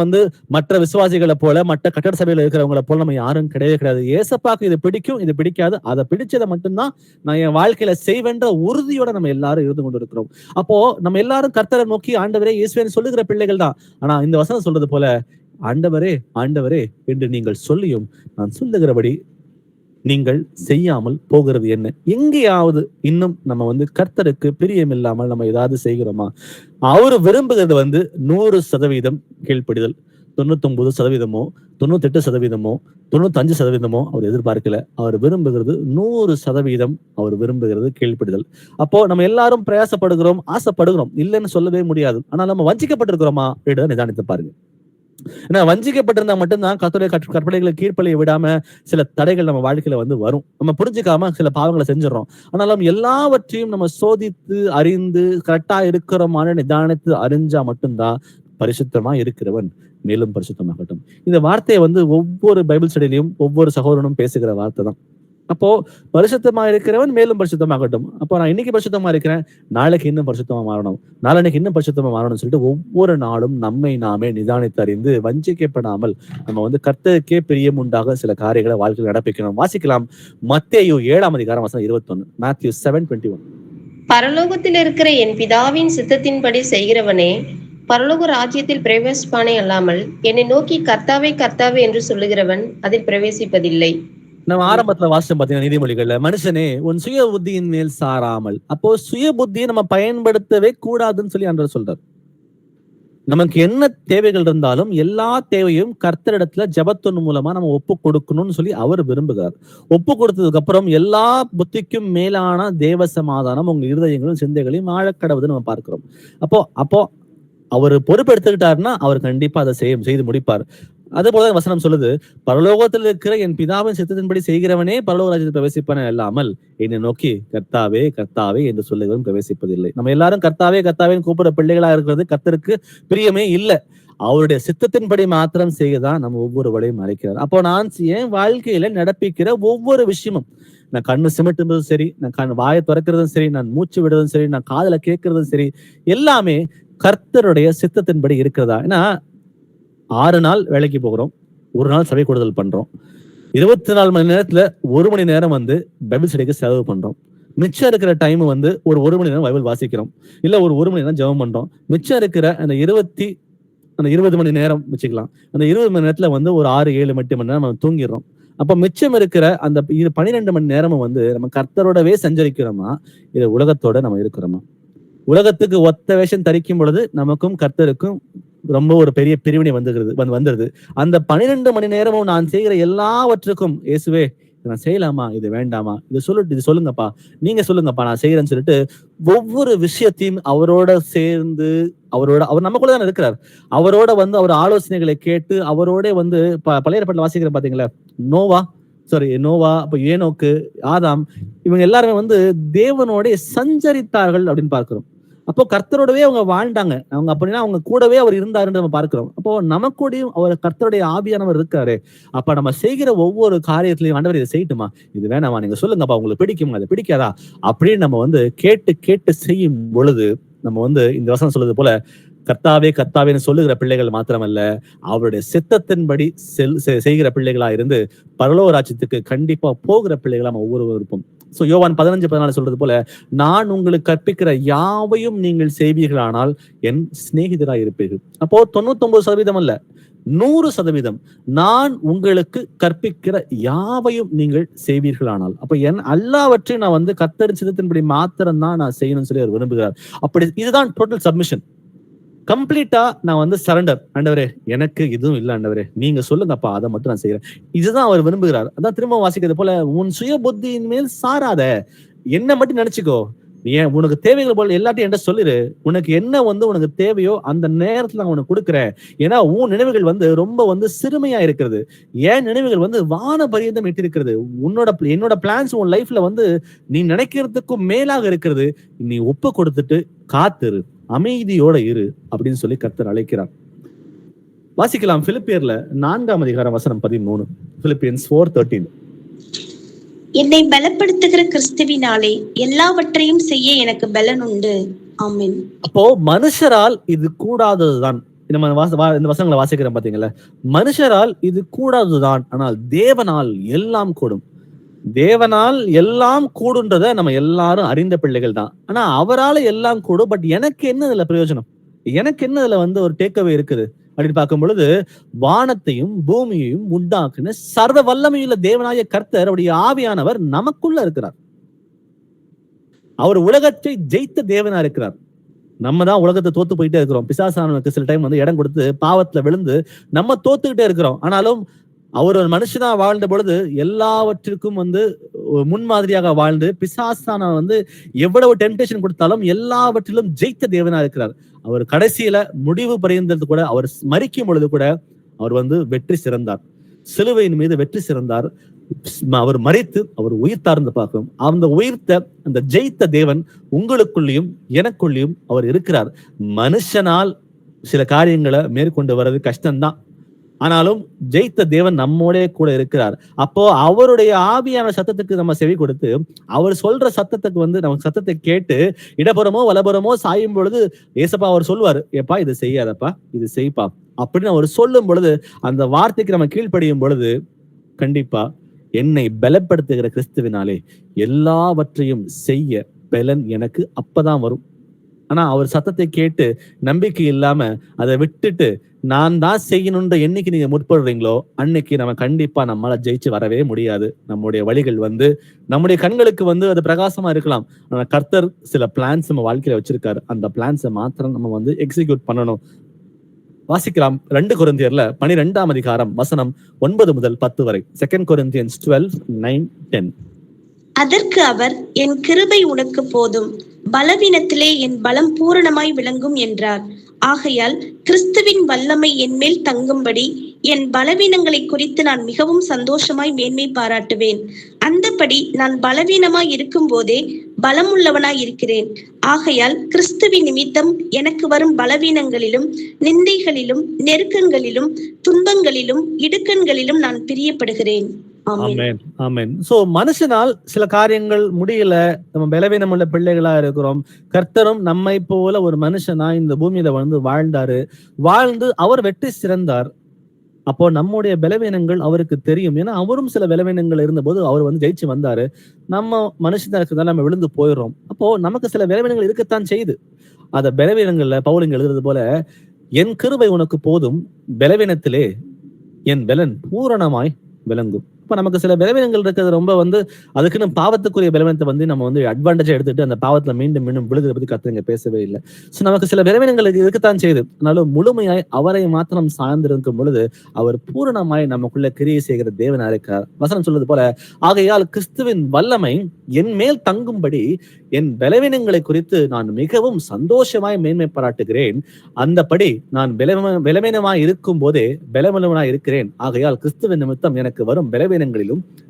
S1: மற்ற விசுவாசிகளை போல மற்ற கட்டட சபையில இருக்கிறவங்களை போல நம்ம யாரும் கிடையாது. ஏசப்பாக்கு இது பிடிக்கும், இது பிடிக்காது, அதை பிடிச்சதை மட்டும்தான் நான் என் வாழ்க்கையில செய்வேன்ற உறுதியோட நம்ம எல்லாரும் இருந்து கொண்டு இருக்கிறோம். அப்போ நம்ம எல்லாரும் கர்த்தரை நோக்கி ஆண்டவரே இயேசுவேன்னு சொல்லுகிற பிள்ளைகள் தான். ஆனா இந்த வசனம் சொல்றது போல ஆண்டவரே ஆண்டவரே என்று நீங்கள் சொல்லியும் நான் சொல்லுகிறபடி நீங்கள் செய்யாமல் போகிறது என்ன? எங்கேயாவது இன்னும் நம்ம கர்த்தருக்கு பிரியம் இல்லாமல் நம்ம ஏதாவது செய்கிறோமா? அவரு விரும்புகிறது 100% கீழ்ப்படிதல். 99%, 98%, 95% அவர் எதிர்பார்க்கல. அவர் விரும்புகிறது 100% அவர் விரும்புகிறது கீழ்ப்படிதல். அப்போ நம்ம எல்லாரும் பிரயாசப்படுகிறோம், ஆசைப்படுகிறோம், இல்லைன்னு சொல்லவே முடியாது. ஆனா நம்ம வஞ்சிக்கப்பட்டிருக்கிறோமா அப்படின்னு நிதானித்து பாருங்க. ஏன்னா வஞ்சிக்கப்பட்டிருந்தா மட்டும்தான் கர்த்தருடைய கற்பனைகளை கீழ்ப்படிய விடாம சில தடைகள் நம்ம வாழ்க்கையில வரும். நம்ம புரிஞ்சுக்காம சில பாவங்களை செஞ்சிடறோம். ஆனாலும் எல்லாவற்றையும் நம்ம சோதித்து அறிந்து கரெக்டா இருக்கிறோமான நிதானித்து அறிஞ்சா மட்டும்தான் பரிசுத்தமா இருக்கிறவன் மேலும் பரிசுத்தமாகட்டும். இந்த வார்த்தையை ஒவ்வொரு பைபிள் ஸ்டடியிலையும் ஒவ்வொரு சகோதரனும் பேசுகிற வார்த்தை தான். அப்போ பரிசுத்தமா இருக்கிறவன் மேலும் பரிசுத்தமாகட்டும். அப்போ நான் இன்னைக்கு பரிசுத்தமா இருக்கிறேன், நாளைக்கு இன்னும் பரிசுத்தமா மாறணும், நாளைக்கு இன்னும் பரிசுத்தமா மாறணும்னு சொல்லிட்டு ஒவ்வொரு நாளும் நம்மை நாமே நிதானித்து அறிந்து வஞ்சிக்கப்படாமல் நம்ம கர்த்தருக்கே பிரியம் உண்டாக சில காரியங்களை வாழ்க்கையில் நடப்பிக்கணும். வாசிக்கலாம் மத்தேயு 7:21. Matthew 7:21.
S3: பரலோகத்தில் இருக்கிற என் பிதாவின் சித்தத்தின்படி செய்கிறவனே பரலோக ராஜ்யத்தில் பிரவேசிப்பானே அல்லாமல் என்னை நோக்கி கர்த்தாவே கர்த்தாவே என்று சொல்லுகிறவன் அதில் பிரவேசிப்பதில்லை.
S1: நம்ம ஆரம்பத்துல வாசிச்சோம் பாத்தீங்கன்னா நீதிமொழிகள்ல, மனுஷனே உன் சுய புத்தியின் மேல் சாராமல். அப்போ சுய புத்தியை நம்ம பயன்படுத்தவே கூடாதுன்னு சொல்லி ஆண்டவர் சொல்றார். நமக்கு என்ன தேவைகள் இருந்தாலும் எல்லா தேவையும் கர்த்தரிடத்துல ஜெபத்தின் மூலமா நம்ம ஒப்பு கொடுக்கணும்னு சொல்லி அவர் விரும்புகிறார். ஒப்பு கொடுத்ததுக்கு அப்புறம் எல்லா புத்திக்கும் மேலான தேவ சமாதானம் உங்க இருதயங்களும் சிந்தைகளையும் ஆழக்கடவுதுன்னு நம்ம பார்க்கிறோம். அப்போ அப்போ அவர் பொறுப்பெடுத்துக்கிட்டாருன்னா அவர் கண்டிப்பா அதை செய்து முடிப்பார். அதே போல வசனம் சொல்லுது, பரலோகத்தில் இருக்கிற என் பிதாவின் சித்தத்தின்படி செய்கிறவனே பரலோக ராஜ்யத்தில் பிரவேசிப்பானே அல்லாமல் என்னை நோக்கி கர்த்தாவே கர்த்தாவே என்று சொல்லுகிறவன் பிரவேசிப்பதில்லை. நம்ம எல்லாரும் கர்த்தாவே கர்த்தாவேன்னு கூப்பிடுற பிள்ளைகளா இருக்கிறது கர்த்தருக்கு பிரியமே இல்லை. அவருடைய சித்தத்தின்படி மாத்திரம் செய்யதான் நம்ம ஒவ்வொரு வழியும் அழைக்கிறார். அப்போ நான் என் வாழ்க்கையில நடப்பிக்கிற ஒவ்வொரு விஷயமும், நான் கண்ணு சிமிட்டுறதும் சரி, நான் வாயை திறக்கிறதும் சரி, நான் மூச்சு விடுறதும் சரி, நான் காதுல கேட்கறதும் சரி, எல்லாமே கர்த்தருடைய சித்தத்தின்படி இருக்கிறதா? ஏன்னா 6 நாள் வேலைக்கு போகிறோம், 1 நாள் சபை கூடுதல் பண்றோம், 24 மணி நேரத்துல 1 மணி நேரம் பைபிள் ஸ்டடிக்கு செலவு பண்றோம். மிச்சம் இருக்கிற டைம் ஒரு 1 மணி நேரம் பைபிள் வாசிக்கிறோம், இல்ல ஒரு 1 மணி நேரம் ஜெபம் பண்றோம். மிச்சம் இருக்கிற அந்த 20 மணி நேரம் வச்சுக்கலாம். அந்த 20 மணி நேரத்துல ஒரு 6-7 8 மணி நேரம் நம்ம தூங்கிடுறோம். அப்ப மிச்சம் இருக்கிற அந்த 12 மணி நேரமும் நம்ம கர்த்தரோடவே சஞ்சரிக்கிறோமா, இது உலகத்தோட நம்ம இருக்கிறோமா? உலகத்துக்கு ஒத்த வேஷம் தரிக்கும் பொழுது நமக்கும் கர்த்தருக்கும் ரொம்ப ஒரு பெரிய பிரிவினை வந்துருது. அந்த 12 மணி நேரமும் நான் செய்கிற எல்லாவற்றுக்கும் இயேசுவே நான் செய்யலாமா, இது வேண்டாமா, இது சொல்லுங்கப்பா, நீங்க சொல்லுங்கப்பா, நான் செய்யறேன்னு சொல்லிட்டு ஒவ்வொரு விஷயத்தையும் அவரோட சேர்ந்து அவர் நமக்குள்ள தானே இருக்கிறார். அவரோட அவர் ஆலோசனைகளை கேட்டு அவரோட பழைய ஏற்பாட்டுல வாசிக்கிற பாத்தீங்களா, நோவா, அப்ப ஏனோக்கு, ஆதாம், இவங்க எல்லாருமே தேவனோட சஞ்சரித்தார்கள் அப்படின்னு பார்க்கிறோம். அப்போ கர்த்தரோடவே அவங்க வாழ்ந்தாங்க. அப்படின்னா அவங்க கூடவே அவர் இருந்தாருன்னு நம்ம பார்க்கிறோம். அப்போ நமக்கூடயும் அவர் கர்த்தருடைய ஆவியானவர் இருக்காரு. அப்ப நம்ம செய்கிற ஒவ்வொரு காரியத்திலையும் ஆண்டவர் இதை செய்யட்டுமா, இது வேணாமா, நீங்க சொல்லுங்கப்பா, உங்களுக்கு பிடிக்குமா, அது பிடிக்காதா அப்படின்னு நம்ம கேட்டு செய்யும் பொழுது நம்ம இந்த வசனம் சொல்லுது போல கர்த்தாவே கர்த்தாவேன்னு சொல்லுகிற பிள்ளைகள் மாத்திரமல்ல, அவருடைய சித்தத்தின்படி செய்கிற பிள்ளைகளா இருந்து பரலோக ராஜ்யத்துக்கு கண்டிப்பா போகிற பிள்ளைகளா நம்ம ஒவ்வொருவரும் இருப்போம். யோவான் 15:14 சொல்றது போல, நான் உங்களுக்கு கற்பிக்கிற யாவையும் நீங்கள் செய்வீர்களானால் என் சிநேகிதராய் இருப்பீர்கள். அப்போ 99% அல்ல, 100% நான் உங்களுக்கு கற்பிக்கிற யாவையும் நீங்கள் செய்வீர்களானால், அப்ப எல்லாவற்றையும் நான் கர்த்தரின் சித்தத்தின்படி மாத்திரம் தான் நான் செய்யணும்னு சொல்லி அவர் விரும்புகிறார். அப்படி இதுதான் டோட்டல் சப்மிஷன். கம்ப்ளீட்டா நான் சரண்டர். ஆண்டவரே எனக்கு இதுவும் இல்லை, ஆண்டவரே நீங்க சொல்லுங்கப்பா, அதை மட்டும் நான் செய்யறேன். இதுதான் அவர் விரும்புகிறார். அதான் திரும்ப வாசிக்கிறது போல, உன் சுய புத்தியின் மேல் சாராத, என்ன மட்டும் நினைச்சுக்கோ, ஏன் உனக்கு தேவைகள் போல எல்லாத்தையும் என்கிட்ட சொல்லிரு, உனக்கு என்ன உனக்கு தேவையோ அந்த நேரத்துல நான் உனக்கு கொடுக்குறேன். ஏன்னா உன் நினைவுகள் ரொம்ப சிறுமையா இருக்கிறது, ஏன் நினைவுகள் வான பரியந்தம் எட்டிருக்கிறது. என்னோட பிளான்ஸ் உன் லைஃப்ல நீ நினைக்கிறதுக்கும் மேலாக இருக்கிறது. நீ ஒப்பு கொடுத்துட்டு காத்திரு, அமைதியோட இரு அப்படின்னு சொல்லி கர்த்தர் அழைக்கிறார். வாசிக்கலாம் பிலிப்பியர்ல 4ஆம் அதிகாரம் வசனம் 13. Philippians 4:13.
S2: என்னை பலப்படுத்துகிற கிறிஸ்துவினாலே எல்லாவற்றையும் செய்ய எனக்கு பலன் உண்டு. ஆமென்.
S1: அப்போ மனுஷரால் இது கூடாததுதான். நம்ம இந்த வசனங்களை வாசிக்கிறோம் பாத்தீங்களா, மனுஷரால் இது கூடாததுதான், ஆனால் தேவனால் எல்லாம் கூடும். தேவனால் எல்லாம் கூடுன்றத நம்ம எல்லாரும் அறிந்த பிள்ளைகள் தான். ஆனா அவரால் எல்லாம் கூடும். பட் எனக்கு என்ன இதுல பிரயோஜனம், எனக்கு என்ன இதுல ஒரு டேக்அவே இருக்குது அப்படின்னு பார்க்கும் பொழுது, வானத்தையும் பூமியையும் உண்டாக்குன சர்வ வல்லமையுள்ள தேவனாய கர்த்தர், அவருடைய ஆவியானவர் நமக்குள்ள இருக்கிறார். அவர் உலகத்தை ஜெயித்த தேவனா இருக்கிறார். நம்ம தான் உலகத்தை தோத்து போயிட்டே இருக்கிறோம். பிசாசானவனுக்கு சில டைம் இடம் கொடுத்து பாவத்துல விழுந்து நம்ம தோத்துக்கிட்டே இருக்கிறோம். ஆனாலும் அவர் ஒரு மனுஷனா வாழ்ந்த பொழுது எல்லாவற்றிற்கும் முன்மாதிரியாக வாழ்ந்து, பிசாசான எவ்வளவு டெம்டேஷன் கொடுத்தாலும் எல்லாவற்றிலும் ஜெயித்த தேவனா இருக்கிறார். அவர் கடைசியில முடிவு பரியந்தது கூட, அவர் மரிக்கும் பொழுது கூட அவர் வெற்றி சிறந்தார். சிலுவையின் மீது வெற்றி சிறந்தார். அவர் மரித்து அவர் உயிர்த்தார்ந்து பார்க்கிறோம். அந்த உயிர்த்த அந்த ஜெயித்த தேவன் உங்களுக்குள்ளேயும் எனக்குள்ளேயும் அவர் இருக்கிறார். மனுஷனால் சில காரியங்களை மேற்கொண்டு வர்றது கஷ்டம்தான், ஆனாலும் ஜெயித்த தேவன் நம்மோட கூட இருக்கிறார். அப்போ அவருடைய ஆவியான சத்தத்துக்கு நம்ம செவி கொடுத்து, அவர் சொல்ற சத்தத்துக்கு நம்ம சத்தத்தை கேட்டு இடப்புறமோ வலப்புறமோ சாயும் பொழுது ஏசப்பா அவர் சொல்லுவாரு, ஏப்பா இது செய்யாதப்பா, இது செய்ப்பா அப்படின்னு அவர் சொல்லும் பொழுது, அந்த வார்த்தைக்கு நம்ம கீழ்ப்படியும் பொழுது கண்டிப்பா என்னை பலப்படுத்துகிற கிறிஸ்துவினாலே எல்லாவற்றையும் செய்ய பலன் எனக்கு அப்பதான் வரும். ஆனா அவர் சத்தத்தை கேட்டு நம்பிக்கை இல்லாம அதை விட்டுட்டு நான் தான் செய்யணும்ன்ற என்னைக்கு நீங்க முற்படுறீங்களோ அன்னைக்கு நம்ம கண்டிப்பா நம்மளால ஜெயிச்சு வரவே முடியாது. நம்முடைய வழிகள் நம்முடைய கண்களுக்கு அது பிரகாசமா இருக்கலாம். ஆனா கர்த்தர் சில பிளான்ஸ் நம்ம வாழ்க்கையில வச்சிருக்காரு. அந்த பிளான்ஸை மாத்திரம் நம்ம எக்ஸிக்யூட் பண்ணணும். வாசிக்கலாம் 2 கொரிந்தியர்ல 12ஆம் அதிகாரம் வசனம் 9 முதல் 10 வரை. 2 Corinthians 12:9-10.
S2: அதற்கு அவர், என் கிருபை உனக்கு போதும், பலவீனத்திலே என் பலம் பூரணமாய் விளங்கும் என்றார். ஆகையால் கிறிஸ்துவின் வல்லமை என் மேல் தங்கும்படி என் பலவீனங்களை குறித்து நான் மிகவும் சந்தோஷமாய் மேன்மை பாராட்டுவேன். அந்தபடி நான் பலவீனமாய் இருக்கும் போதே பலமுள்ளவனாய் இருக்கிறேன். ஆகையால் கிறிஸ்துவின் நிமித்தம் எனக்கு வரும் பலவீனங்களிலும் நிந்தைகளிலும் நெருக்கங்களிலும் துன்பங்களிலும் இடுக்கண்களிலும் நான் பிரியப்படுகிறேன்.
S1: ஆமென், ஆமென். சோ மனுஷனால் சில காரியங்கள் முடியல, நம்ம பலவீனம் உள்ள பிள்ளைகளா இருக்கிறோம். கர்த்தரும் நம்மை போல ஒரு மனுஷனா இந்த பூமியில வாழ்ந்து அவர் வெற்றி சிறந்தார். அப்போ நம்முடைய பலவீனங்கள் அவருக்கு தெரியும். ஏன்னா அவரும் சில பலவீனங்கள் இருந்தபோது அவர் ஜெயிச்சு வந்தாரு. நம்ம மனுஷனா இருக்கிறதால நம்ம விழுந்து போயிடுறோம். அப்போ நமக்கு சில பலவீனங்கள் இருக்கத்தான் செய்யுது. அத பலவீனங்கள்ல பவுல் எழுதுறது போல, என் கிருபை உனக்கு போதும், பலவீனத்திலே என் பலன் பூரணமாய் விளங்கும். இப்ப நமக்கு சில பலவீனங்கள் இருக்கிறது ரொம்ப அதுக்குன்னு பாவத்துக்குரிய பலவீனத்தை நம்ம அட்வான்டேஜா எடுத்துட்டு அந்த பாவத்துல மீண்டும் மீண்டும் விழுகிறத பத்தி கர்த்தர் பேசவே இல்லை. சோ நமக்கு சில பலவீனங்கள் இருக்கத்தான் செய்யுது. ஆனாலும் முழுமையாய் அவரை மாத்திரம் சார்ந்திருக்கும் பொழுது அவர் பூரணமாய் நமக்குள்ள கிரியை செய்கிற தேவனா இருக்கிறார். வசனம் சொல்றது போல, ஆகையால் கிறிஸ்துவின் வல்லமை என் மேல் தங்கும்படி என் பலவீனங்களை குறித்து நான் மிகவும் சந்தோஷமாய் மேன்மை பாராட்டுகிறேன். அந்தபடி நான் பலவீனமாய் இருக்கும் போதே பலமுள்ளவனாய் இருக்கிறேன். ஆகையால் கிறிஸ்துவின் நிமித்தம் எனக்கு வரும் பலவீனங்களிலும்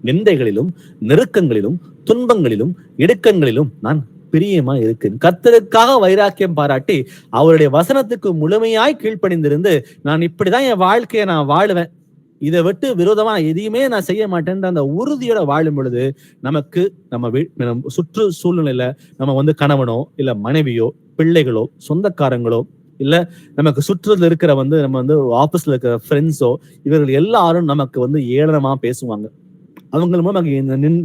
S1: நிந்தைகளிலும் நெருக்கங்களிலும் துன்பங்களிலும் இடுக்கண்களிலும் நான் பிரியமாய் இருக்கேன். கர்த்தருக்காக வைராக்கியம் பாராட்டி அவருடைய வசனத்துக்கு முழுமையாய் கீழ்ப்படிந்திருந்து நான் இப்படிதான் என் வாழ்க்கையை நான் வாழுவேன், இதை விட்டு விரோதமா எதையுமே நான் செய்ய மாட்டேன்ற அந்த உறுதியோட வாழும் பொழுது நமக்கு நம்ம சுற்று சூழ்நிலையில நம்ம கணவனோ இல்ல மனைவியோ பிள்ளைகளோ சொந்தக்காரங்களோ இல்ல நமக்கு சுற்றுல இருக்கிற நம்ம ஆபீஸ்ல இருக்கிற ஃப்ரெண்ட்ஸோ இவர்கள் எல்லாரும் நமக்கு ஏளனமா பேசுவாங்க. அவங்க மூலம்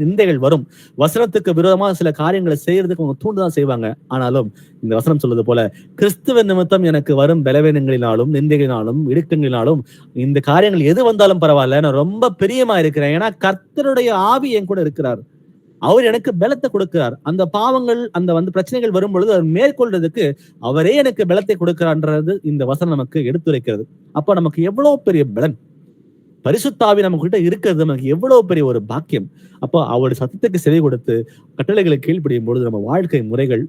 S1: நிந்தைகள் வரும். வசனத்துக்கு விரோதமா சில காரியங்களை செய்யறதுக்கு அவங்க தூண்டுதான் செய்வாங்க. ஆனாலும் இந்த வசனம் சொல்றது போல, கிறிஸ்துவ நிமித்தம் எனக்கு வரும் பலவீனங்களினாலும் நிந்தைகளினாலும் இடுக்கங்களினாலும் இந்த காரியங்கள் எது வந்தாலும் பரவாயில்ல, நான் ரொம்ப பிரியமா இருக்கிறேன். ஏன்னா கர்த்தருடைய ஆவி என் கூட இருக்கிறார், அவர் எனக்கு பலத்தை கொடுக்கிறார். அந்த பாவங்கள் அந்த பிரச்சனைகள் வரும் பொழுது அவர் மேற்கொள்றதுக்கு அவரே எனக்கு பலத்தை கொடுக்கிறார்ன்றது இந்த வசனம் நமக்கு எடுத்துரைக்கிறது. அப்ப நமக்கு எவ்வளவு பெரிய பலன், பரிசுத்தாவி நம்ம கிட்ட இருக்கிறது நமக்கு எவ்வளவு பெரிய ஒரு பாக்கியம். அப்போ அவருடைய சத்தத்துக்கு செவி கொடுத்து கட்டளைகளை கீழ்ப்படியும் பொழுது நம்ம வாழ்க்கை முறைகள்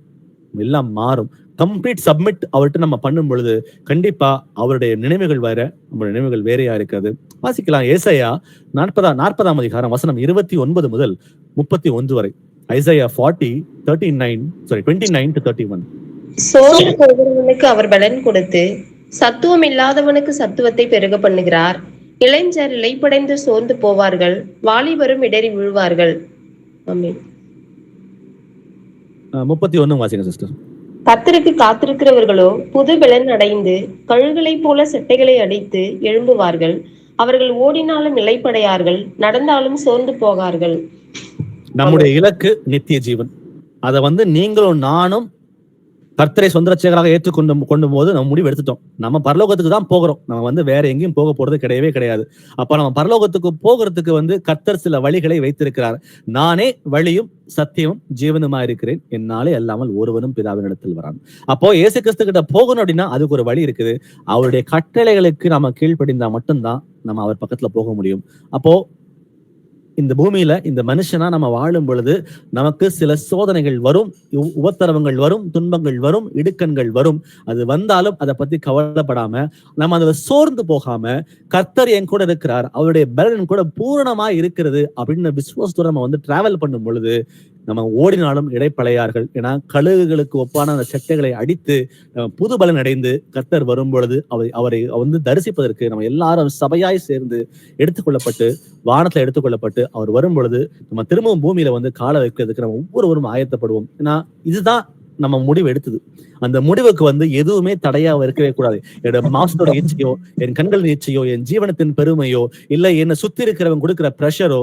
S1: எல்லாம் மாறும். கம்ப்ளீட் சப்மிட் அவர்கிட்ட நம்ம பண்ணும் பொழுது கண்டிப்பா அவருடைய நினைவுகள் வேற, நம்மளுடைய நினைவுகள் வேறையா இருக்கிறது. வாசிக்கலாம் ஏசாயா 40ஆம் அதிகாரம் வசனம் 29 முதல் 31 வரை. ஐசாயா 29-31.
S3: சோர்ந்து போகிறவனுக்கு அவர் பலன் கொடுத்து சத்துவம் இல்லாதவனுக்கு சத்துவத்தை பெருக பண்ணுகிறார். இளைஞர் இளைப்படைந்து சோர்ந்து போவார்கள், வாலிபரும் இடறி விழுவார்கள். ஆமென்.
S1: 31 வாசிங்க சிஸ்டர்.
S3: கர்த்தருக்கு காத்திருக்கிறவர்களோ புது பலன் அடைந்து கழுகுகளை போல செட்டைகளை அடித்து எழும்புவார்கள். அவர்கள் ஓடினாலும் இளைப்படையார்கள், நடந்தாலும் சோர்ந்து போகார்கள்.
S1: நம்முடைய இலக்கு நித்திய ஜீவன். அத நீங்களும் நானும் கர்த்தரை சொந்த ரட்சகராக ஏற்றுக்கொண்டு போது நம்ம முடிவு எடுத்துட்டோம். நம்ம பரலோகத்துக்கு தான் போகிறோம். நம்ம வேற எங்கேயும் போக போறது கிடையவே கிடையாது. அப்ப நம்ம பரலோகத்துக்கு போகிறதுக்கு கர்த்தர் சில வழிகளை வைத்திருக்கிறார். நானே வழியும் சத்தியமும் ஜீவனுமா இருக்கிறேன், என்னாலே அல்லாமல் ஒருவனும் பிதாவின் இடத்தில் வரான். அப்போ இயேசு கிறிஸ்து கிட்ட போகணும் அப்படின்னா அதுக்கு ஒரு வழி இருக்குது. அவருடைய கட்டளைகளுக்கு நம்ம கீழ்ப்படிந்தா மட்டும்தான் நம்ம அவர் பக்கத்துல போக முடியும். அப்போ இந்த பூமியில இந்த மனுஷனா நம்ம வாழும் பொழுது நமக்கு சில சோதனைகள் வரும், உபத்திரவங்கள் வரும், துன்பங்கள் வரும், இடுக்கண்கள் வரும். அது வந்தாலும் அதை பத்தி கவலைப்படாம நம்ம அதுல சோர்ந்து போகாம கர்த்தர் என் கூட இருக்கிறார், அவருடைய பலன் கூட பூரணமா இருக்கிறது அப்படின்னு விசுவாசத்தோட நம்ம டிராவல் பண்ணும் பொழுது நம்ம ஓடினாலும் இடைப்பழையார்கள். ஏன்னா கழுகுகளுக்கு ஒப்பான அந்த செட்டைகளை அடித்து புது பலன் அடைந்து கர்த்தர் வரும் பொழுது அவரை தரிசிப்பதற்கு நம்ம எல்லாரும் சபையாய் சேர்ந்து எடுத்துக்கொள்ளப்பட்டு வானத்துல எடுத்துக்கொள்ளப்பட்டு அவர் வரும் பொழுது நம்ம திரும்பவும் பூமியில கால வைக்கிறதுக்கு நம்ம ஒவ்வொருவரும் ஆயத்தப்படுவோம். ஏன்னா இதுதான் நம்ம முடிவு எடுத்தது. அந்த முடிவுக்கு எதுவுமே தடையா இருக்கவே கூடாது. என்னோட மாசத்தோட இச்சையோ, என் கண்களின் இச்சையோ, என் ஜீவனத்தின் பெருமையோ, இல்ல என்னை சுத்தி இருக்கிறவங்க கொடுக்கிற பிரஷரோ,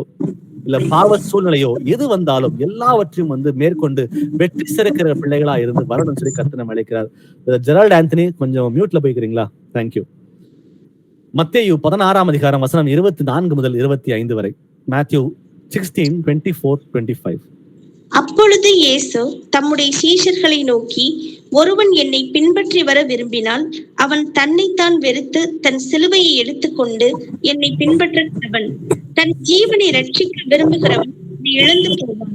S1: இல்ல பாவ சூழ்நிலையோ எது வந்தாலும் எல்லாவற்றையும் மேற்கொண்டு வெற்றி சிறக்கிற பிள்ளைகளா இருந்து வரணும்னு சொல்லி கர்த்தர் நம்ம அழைக்கிறார். ஜெரால்ட் ஆந்தனி கொஞ்சம் மியூட்ல போய்க்கிறீங்களா? தேங்க்யூ. மத்தேயு 16ஆம் அதிகாரம் வசனம் 24 முதல் 25 வரை. மேத்யூ 16:24-25.
S2: அப்பொழுது இயேசு தம்முடைய சீஷர்களை நோக்கி, ஒருவன் என்னை பின்பற்றி வர விரும்பினால் அவன் தன்னைத்தான் வெறுத்து தன் சிலுவையை எடுத்துக்கொண்டு என்னை பின்பற்ற கடவன். தன் ஜீவனை ரட்சிக்க விரும்புகிறவன் அதை இழந்து போவான்.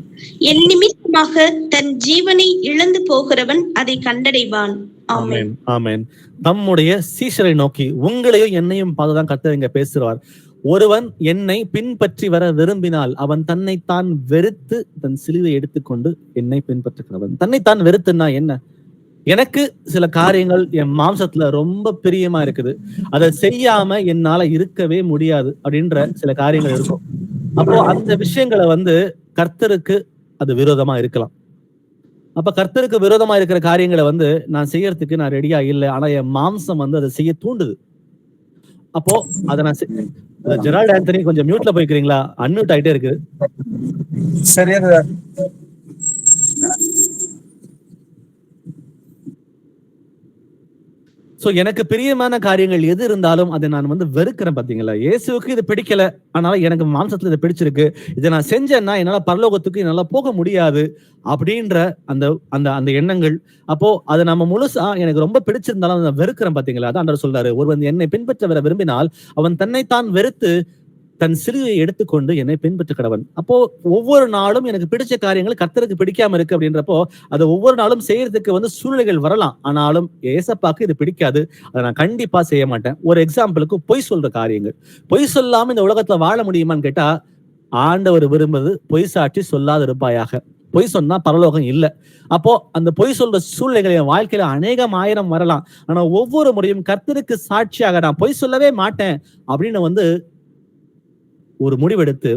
S2: என் நிமித்தமாக தன் ஜீவனை இழந்து போகிறவன் அதை கண்டடைவான். ஆமென்.
S1: ஆமென். நம்முடைய சீஷரை நோக்கி உங்களையும் என்னையும் பார்த்துதான் கர்த்தர் இங்க பேசுவார். ஒருவன் என்னை பின்பற்றி வர விரும்பினால் அவன் தன்னைத்தான் வெறுத்து தன் சிலுவை எடுத்துக்கொண்டு என்னை பின்பற்றுகிறவன். தன்னைத்தான் வெறுத்துன்னா என்ன? எனக்கு சில காரியங்கள் என் மாம்சத்துல ரொம்ப பிரியமா இருக்குது, அதை செய்யாம என்னால இருக்கவே முடியாது அப்படின்ற சில காரியங்கள் இருக்கும். அப்போ அந்த விஷயங்களை கர்த்தருக்கு அது விரோதமா இருக்கலாம். அப்ப கர்த்தருக்கு விரோதமா இருக்கிற காரியங்களை நான் செய்யறதுக்கு நான் ரெடியா இல்லை, ஆனா என் மாம்சம் அதை செய்ய தூண்டுது. அப்போ அதை நான் ஜெரால்ட் ஆண்டனி கொஞ்சம் மியூட்ல போய்க்கிறீங்களா? அன்மியூட் ஆயிட்டே இருக்கு.
S4: சரியா
S1: சோ எனக்கு பிரியமான காரியங்கள் எது இருந்தாலும் அதை நான் வெறுக்கிறேன். பாத்தீங்களா, இயேசுவுக்கு இது பிடிக்கல, ஆனால எனக்கு மாம்சத்துல இதை பிடிச்சிருக்கு, இதை நான் செஞ்சேன்னா என்னால பரலோகத்துக்கு என்னால போக முடியாது அப்படின்ற அந்த அந்த அந்த எண்ணங்கள். அப்போ அதை நம்ம முழுசா எனக்கு ரொம்ப பிடிச்சிருந்தாலும் அதை வெறுக்கிறேன். பாத்தீங்களா, அதான் ஆண்டவர் சொல்றாரு, ஒருவன் என்னை பின்பற்ற வர விரும்பினால் அவன் தன்னைத்தான் வெறுத்து தன் சிலுவையை எடுத்துக்கொண்டு என்னை பின்பற்ற கடவன். அப்போ ஒவ்வொரு நாளும் எனக்கு பிடிச்ச காரியங்கள் கர்த்தருக்கு பிடிக்காம இருக்கு அப்படின்றப்போ அதை ஒவ்வொரு நாளும் செய்யறதுக்கு சூழ்நிலைகள் வரலாம், ஆனாலும் ஏசப்பாக்கு இது பிடிக்காது, அதை நான் கண்டிப்பா செய்ய மாட்டேன். ஒரு எக்ஸாம்பிளுக்கு பொய் சொல்ற காரியங்கள். பொய் சொல்லாம இந்த உலகத்துல வாழ முடியுமான்னு கேட்டா, ஆண்டவர் விரும்புவது பொய் சாட்சி சொல்லாத இருப்பாயாக. பொய் சொன்னா பரலோகம் இல்லை. அப்போ அந்த பொய் சொல்ற சூழ்நிலைகள் என் வாழ்க்கையில அநேகம் ஆயிரம் வரலாம், ஆனா ஒவ்வொரு முறையும் கர்த்தருக்கு சாட்சியாக நான் பொய் சொல்லவே மாட்டேன் அப்படின்னு ஒரு முடிவெடுத்து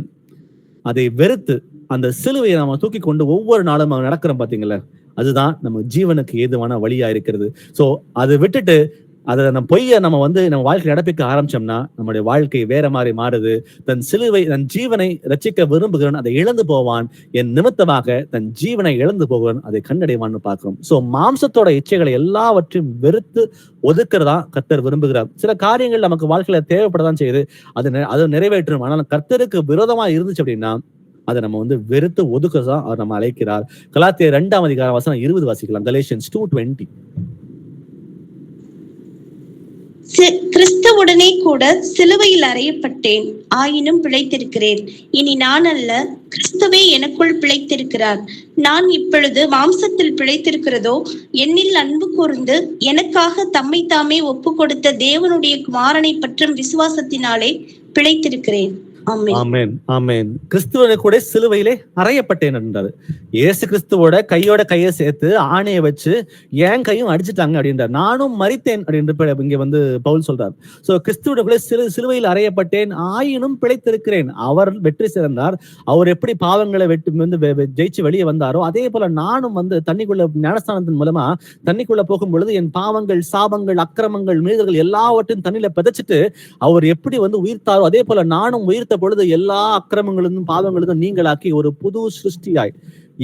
S1: அதை வெறுத்து அந்த சிலுவையை நாம தூக்கி கொண்டு ஒவ்வொரு நாளும் நடக்கிறோம். பாத்தீங்களா, அதுதான் நம்ம ஜீவனுக்கு ஏதுவான வழியா இருக்கிறது. சோ அதை விட்டுட்டு அதை நம்ம பொய்ய நம்ம நம்ம வாழ்க்கை நடப்பிக்க ஆரம்பிச்சோம்னா நம்முடைய வாழ்க்கை வேற மாதிரி மாறுது. தன் சிலுவை தன் ஜீவனை ரட்சிக்க விரும்புகிறவன் அதை இழந்து போவான், என் நிமித்தமாக தன் ஜீவனை இழந்து போகிறவன் அதை கண்டடைவான்னு பார்க்கிறோம். சோ மாம்சத்தோட இச்சைகளை எல்லாவற்றையும் வெறுத்து ஒதுக்குறதா கர்த்தர் விரும்புகிறார். சில காரியங்கள் நமக்கு வாழ்க்கையில தேவைப்படதான் செய்யுது, அதை நிறைவேற்றும். ஆனால் கர்த்தருக்கு விரோதமா இருந்துச்சு அப்படின்னா அதை நம்ம வெறுத்து ஒதுக்குறதா அவர் நம்ம அழைக்கிறார். கலாத்தியர் 2:20 வாசிக்கலாம். கலேஷியன்ஸ் 2:20.
S2: கிறிஸ்துவுடனே கூட சிலுவையில் அறையப்பட்டேன், ஆயினும் பிழைத்திருக்கிறேன். இனி நான் அல்ல, கிறிஸ்துவே எனக்குள் பிழைத்திருக்கிறார். நான் இப்பொழுது மாம்சத்தில் பிழைத்திருக்கிறதோ என்னில் அன்பு கூர்ந்து எனக்காக தம்மை தாமே ஒப்பு கொடுத்த தேவனுடைய குமாரனை பற்றும் விசுவாசத்தினாலே பிழைத்திருக்கிறேன்.
S1: ஆமென், ஆமென். கிறிஸ்துவ கூட சிலுவையிலே அறையப்பட்டேன் என்றாரு. இயேசு கிறிஸ்துவோட கையை சேர்த்து ஆணையை வச்சு என் கையும் அடிச்சுட்டாங்க அப்படின்றார். நானும் மரித்தேன் அப்படின்னு இங்க பவுல் சொல்றார். சோ கிறிஸ்துவோட கூட சிலுவையில் அறையப்பட்டேன், ஆயினும் பிழைத்திருக்கிறேன். அவர் வெற்றி சிறந்தார். அவர் எப்படி பாவங்களை ஜெயிச்சு வெளியே வந்தாரோ அதே போல நானும் தண்ணிக்குள்ள ஞானஸ்தானத்தின் மூலமா தண்ணிக்குள்ள போகும் பொழுது என் பாவங்கள், சாபங்கள், அக்கிரமங்கள், மீறுதல்கள் எல்லாவற்றையும் தண்ணியில பிதைச்சிட்டு அவர் எப்படி உயிர்த்தாரோ அதே போல நானும் உயிர்த்த பொழுது எல்லா அக்கிரமங்களுக்கும் பாவங்களுக்கும் நீங்களாக்கி ஒரு புது சிருஷ்டியாய்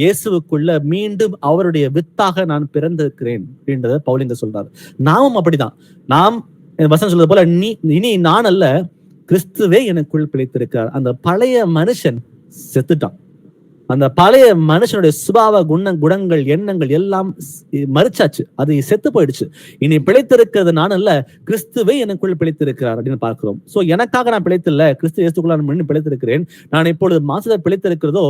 S1: இயேசுவுக்குள்ள மீண்டும் அவருடைய வித்தாக நான் பிறந்திருக்கிறேன் அப்படின்றத பவுலிங்க சொல்றாரு. நாமும் அப்படிதான். நாம் வசனம் சொல்றது போல இனி நான் அல்ல, கிறிஸ்துவே எனக்குள் பிழைத்திருக்கிறார். அந்த பழைய மனுஷன் செத்துட்டான். அந்த பழைய மனுஷனுடைய சுபாவ குணங்கள், எண்ணங்கள் எல்லாம் மறிச்சாச்சு, அது செத்து போயிடுச்சு. இனி பிழைத்திருக்கிறது நான் அல்ல, கிறிஸ்துவே எனக்குள் பிழைத்திருக்கிறார் அப்படின்னு பார்க்கிறோம். சோ எனக்காக நான் பிழைத்தில்ல, கிறிஸ்து இயேசுக்குள்ள நான் பிழைத்திருக்கிறேன். நான் இப்பொழுது மாசத்தை பிழைத்திருக்கிறதோ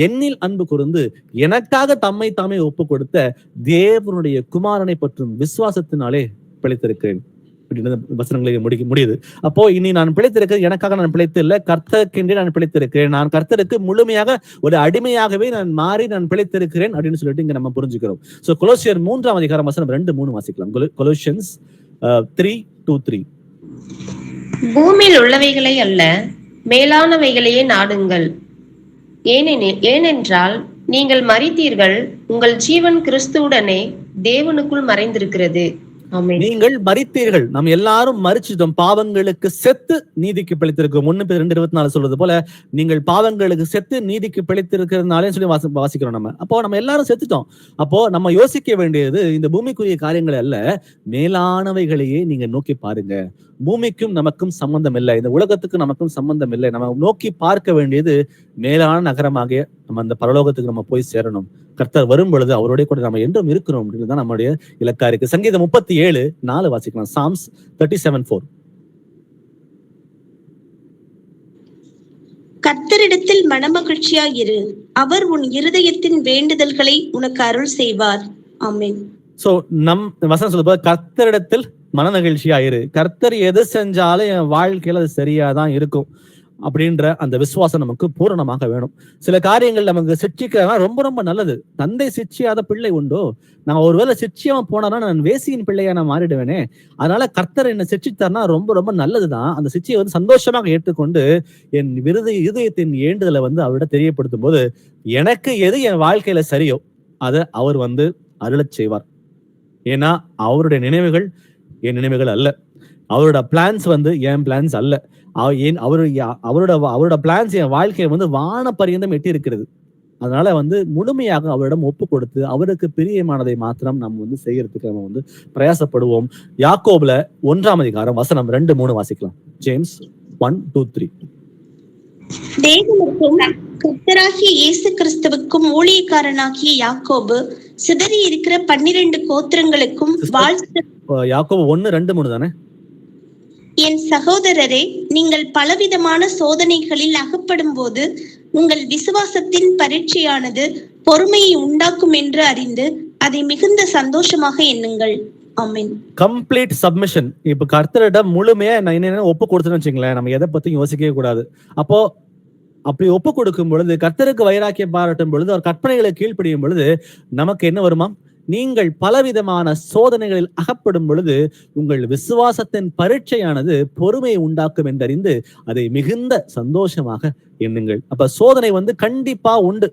S1: என்னில் அன்பு கூர்ந்து எனக்காக தம்மை தாமே ஒப்பு கொடுத்த தேவனுடைய குமாரனை பற்றும் விசுவாசத்தினாலே பிழைத்திருக்கிறேன் அப்படின்னு வசனங்களை முடியுது. அப்போ இனி நான் பிழைத்திருக்கிறது எனக்காக நான் பிழைத்து இல்லை, கர்த்தருக்கென்றே நான் பிழைத்திருக்கிறேன். நான் கர்த்தருக்கு முழுமையாக ஒரு அடிமையாகவே நான் மாறி நான் பிழைத்திருக்கிறேன் அப்படின்னு சொல்லிட்டு இங்க நம்ம புரிஞ்சுக்கிறோம். சோ கொலோசியர் 3:2 வசனம் 2-3 வாசிக்கலாம். கொலோசியன்ஸ் 3:2-3.
S3: பூமியில் உள்ளவைகளை அல்ல, மேலானவைகளையே நாடுங்கள். ஏனென்றால் நீங்கள் மரித்தீர்கள், உங்கள் ஜீவன் கிறிஸ்துவுடனே தேவனுக்குள் மறைந்திருக்கிறது.
S1: நீங்கள் மரித்தீர்கள். நம்ம எல்லாரும் மரிச்சிட்டோம், பாவங்களுக்கு செத்து நீதிக்கு பிழைத்திருக்கிறோம். 1 Peter 2:24 சொல்றது போல நீங்கள் பாவங்களுக்கு செத்து நீதிக்கு பிழைத்திருக்கிறதுனாலே சொல்லி வாசிக்கிறோம் நம்ம. அப்போ நம்ம எல்லாரும் செத்துட்டோம். அப்போ நம்ம யோசிக்க வேண்டியது இந்த பூமிக்குரிய காரியங்கள் அல்ல, மேலானவைகளையே நீங்க நோக்கி பாருங்க. பூமிக்கும் நமக்கும் சம்பந்தம் இல்லை, இந்த உலகத்துக்கு நமக்கும் சம்பந்தம் இல்லை. நம்ம நோக்கி பார்க்க வேண்டியது மேலான நகரமாகிய நம்ம அந்த பரலோகத்துக்கு நம்ம போய் சேரணும். கர்த்தர் வரும் பொழுது அவருடைய கூட நம்ம என்றும் இருக்கிறோம் அப்படின்றதுதான் நம்முடைய இலக்கா இருக்கு. சங்கீதம் 37:4 வாசிக்கலாம். Psalms 37:4.
S2: கர்த்தரிடத்தில் மனமகிழ்ச்சியாயிரு, அவர் உன் இருதயத்தின் வேண்டுதல்களை உனக்கு அருள் செய்வார். ஆமென்.
S1: சோ நம் வசனம் சொல்லும்போது கர்த்தரிடத்தில் மனமகிழ்ச்சியாயிரு. கர்த்தர் எது செஞ்சாலும் என் வாழ்க்கையில அது சரியாதான் இருக்கும் அப்படின்ற அந்த விசுவாசம் நமக்கு பூரணமாக வேணும். சில காரியங்கள் நமக்கு சிக்ஷிக்கிறதா ரொம்ப ரொம்ப நல்லது. தந்தை சிக்ஷியாத பிள்ளை உண்டோ? நான் ஒருவேளை சிக்ஷியாம போனா நான் வேசியின் பிள்ளையா நான் மாறிடுவேனே. அதனால கர்த்தர் என்ன சிக்ஷித்தார்னா ரொம்ப ரொம்ப நல்லதுதான். அந்த சிக்ஷையை வந்து சந்தோஷமாக ஏற்றுக்கொண்டு என் இதயத்தின் ஏண்டுதலை வந்து அவரிட தெரியப்படுத்தும் போது எனக்கு எது என் வாழ்க்கையில சரியோ அதை அவர் வந்து அருளச் செய்வார். ஏன்னா அவருடைய நினைவுகள் என் நினைவுகள் அல்ல, அவரோட பிளான்ஸ் வந்து என் பிளான்ஸ் அல்ல. அவரோட பிளான்ஸ் என் வாழ்க்கையை வந்து வான பரியந்தம் எட்டி இருக்கிறது. அதனால வந்து முழுமையாக அவரிடம் ஒப்பு கொடுத்து அவருக்கு பிரியமானதை மாத்திரம் நம்ம வந்து செய்யறதுக்கு நம்ம வந்து பிரயாசப்படுவோம். யாக்கோபுல 1 வசனம் 2-3 வாசிக்கலாம். ஜேம்ஸ் 1-2-3.
S2: தேவனுக்கும் கர்த்தராகிய இயேசு கிறிஸ்துவுக்கும் ஊழியக்காரனாகிய யாக்கோபு சிதறி இருக்கிற 12 கோத்திரங்களுக்கும் வாழ்த்து.
S1: யாக்கோபு 1:2-3 தானே?
S2: என் சகோதரரே, நீங்கள் பலவிதமான சோதனைகளில் அகப்படும் போது உங்கள் விசுவாசத்தின் பரீட்சையானது பொறுமையை உண்டாக்கும் என்று அறிந்து அதை மிகுந்த சந்தோஷமாக எண்ணுங்கள். ஆமென்.
S1: Complete submission. இப்ப கர்த்தரிடம் முழுமையா என்ன ஒப்பு கொடுத்துன்னு வச்சுங்களேன், நம்ம எதை பத்தியும் யோசிக்கவே கூடாது. அப்போ அப்படி ஒப்பு கொடுக்கும் பொழுது, கர்த்தருக்கு வைராக்கியம் பாராட்டும் பொழுது, அவர் கற்பனைகளை கீழ்ப்படியும் பொழுது நமக்கு என்ன வருமா? நீங்கள் பலவிதமான சோதனைகளில் அகப்படும் பொழுது உங்கள் விசுவாசத்தின் பரீட்சையானது பொறுமையை உண்டாக்கும் என்றறிந்து அதை மிகுந்த சந்தோஷமாக எண்ணுங்கள். அப்ப சோதனை வந்து கண்டிப்பா உண்டு.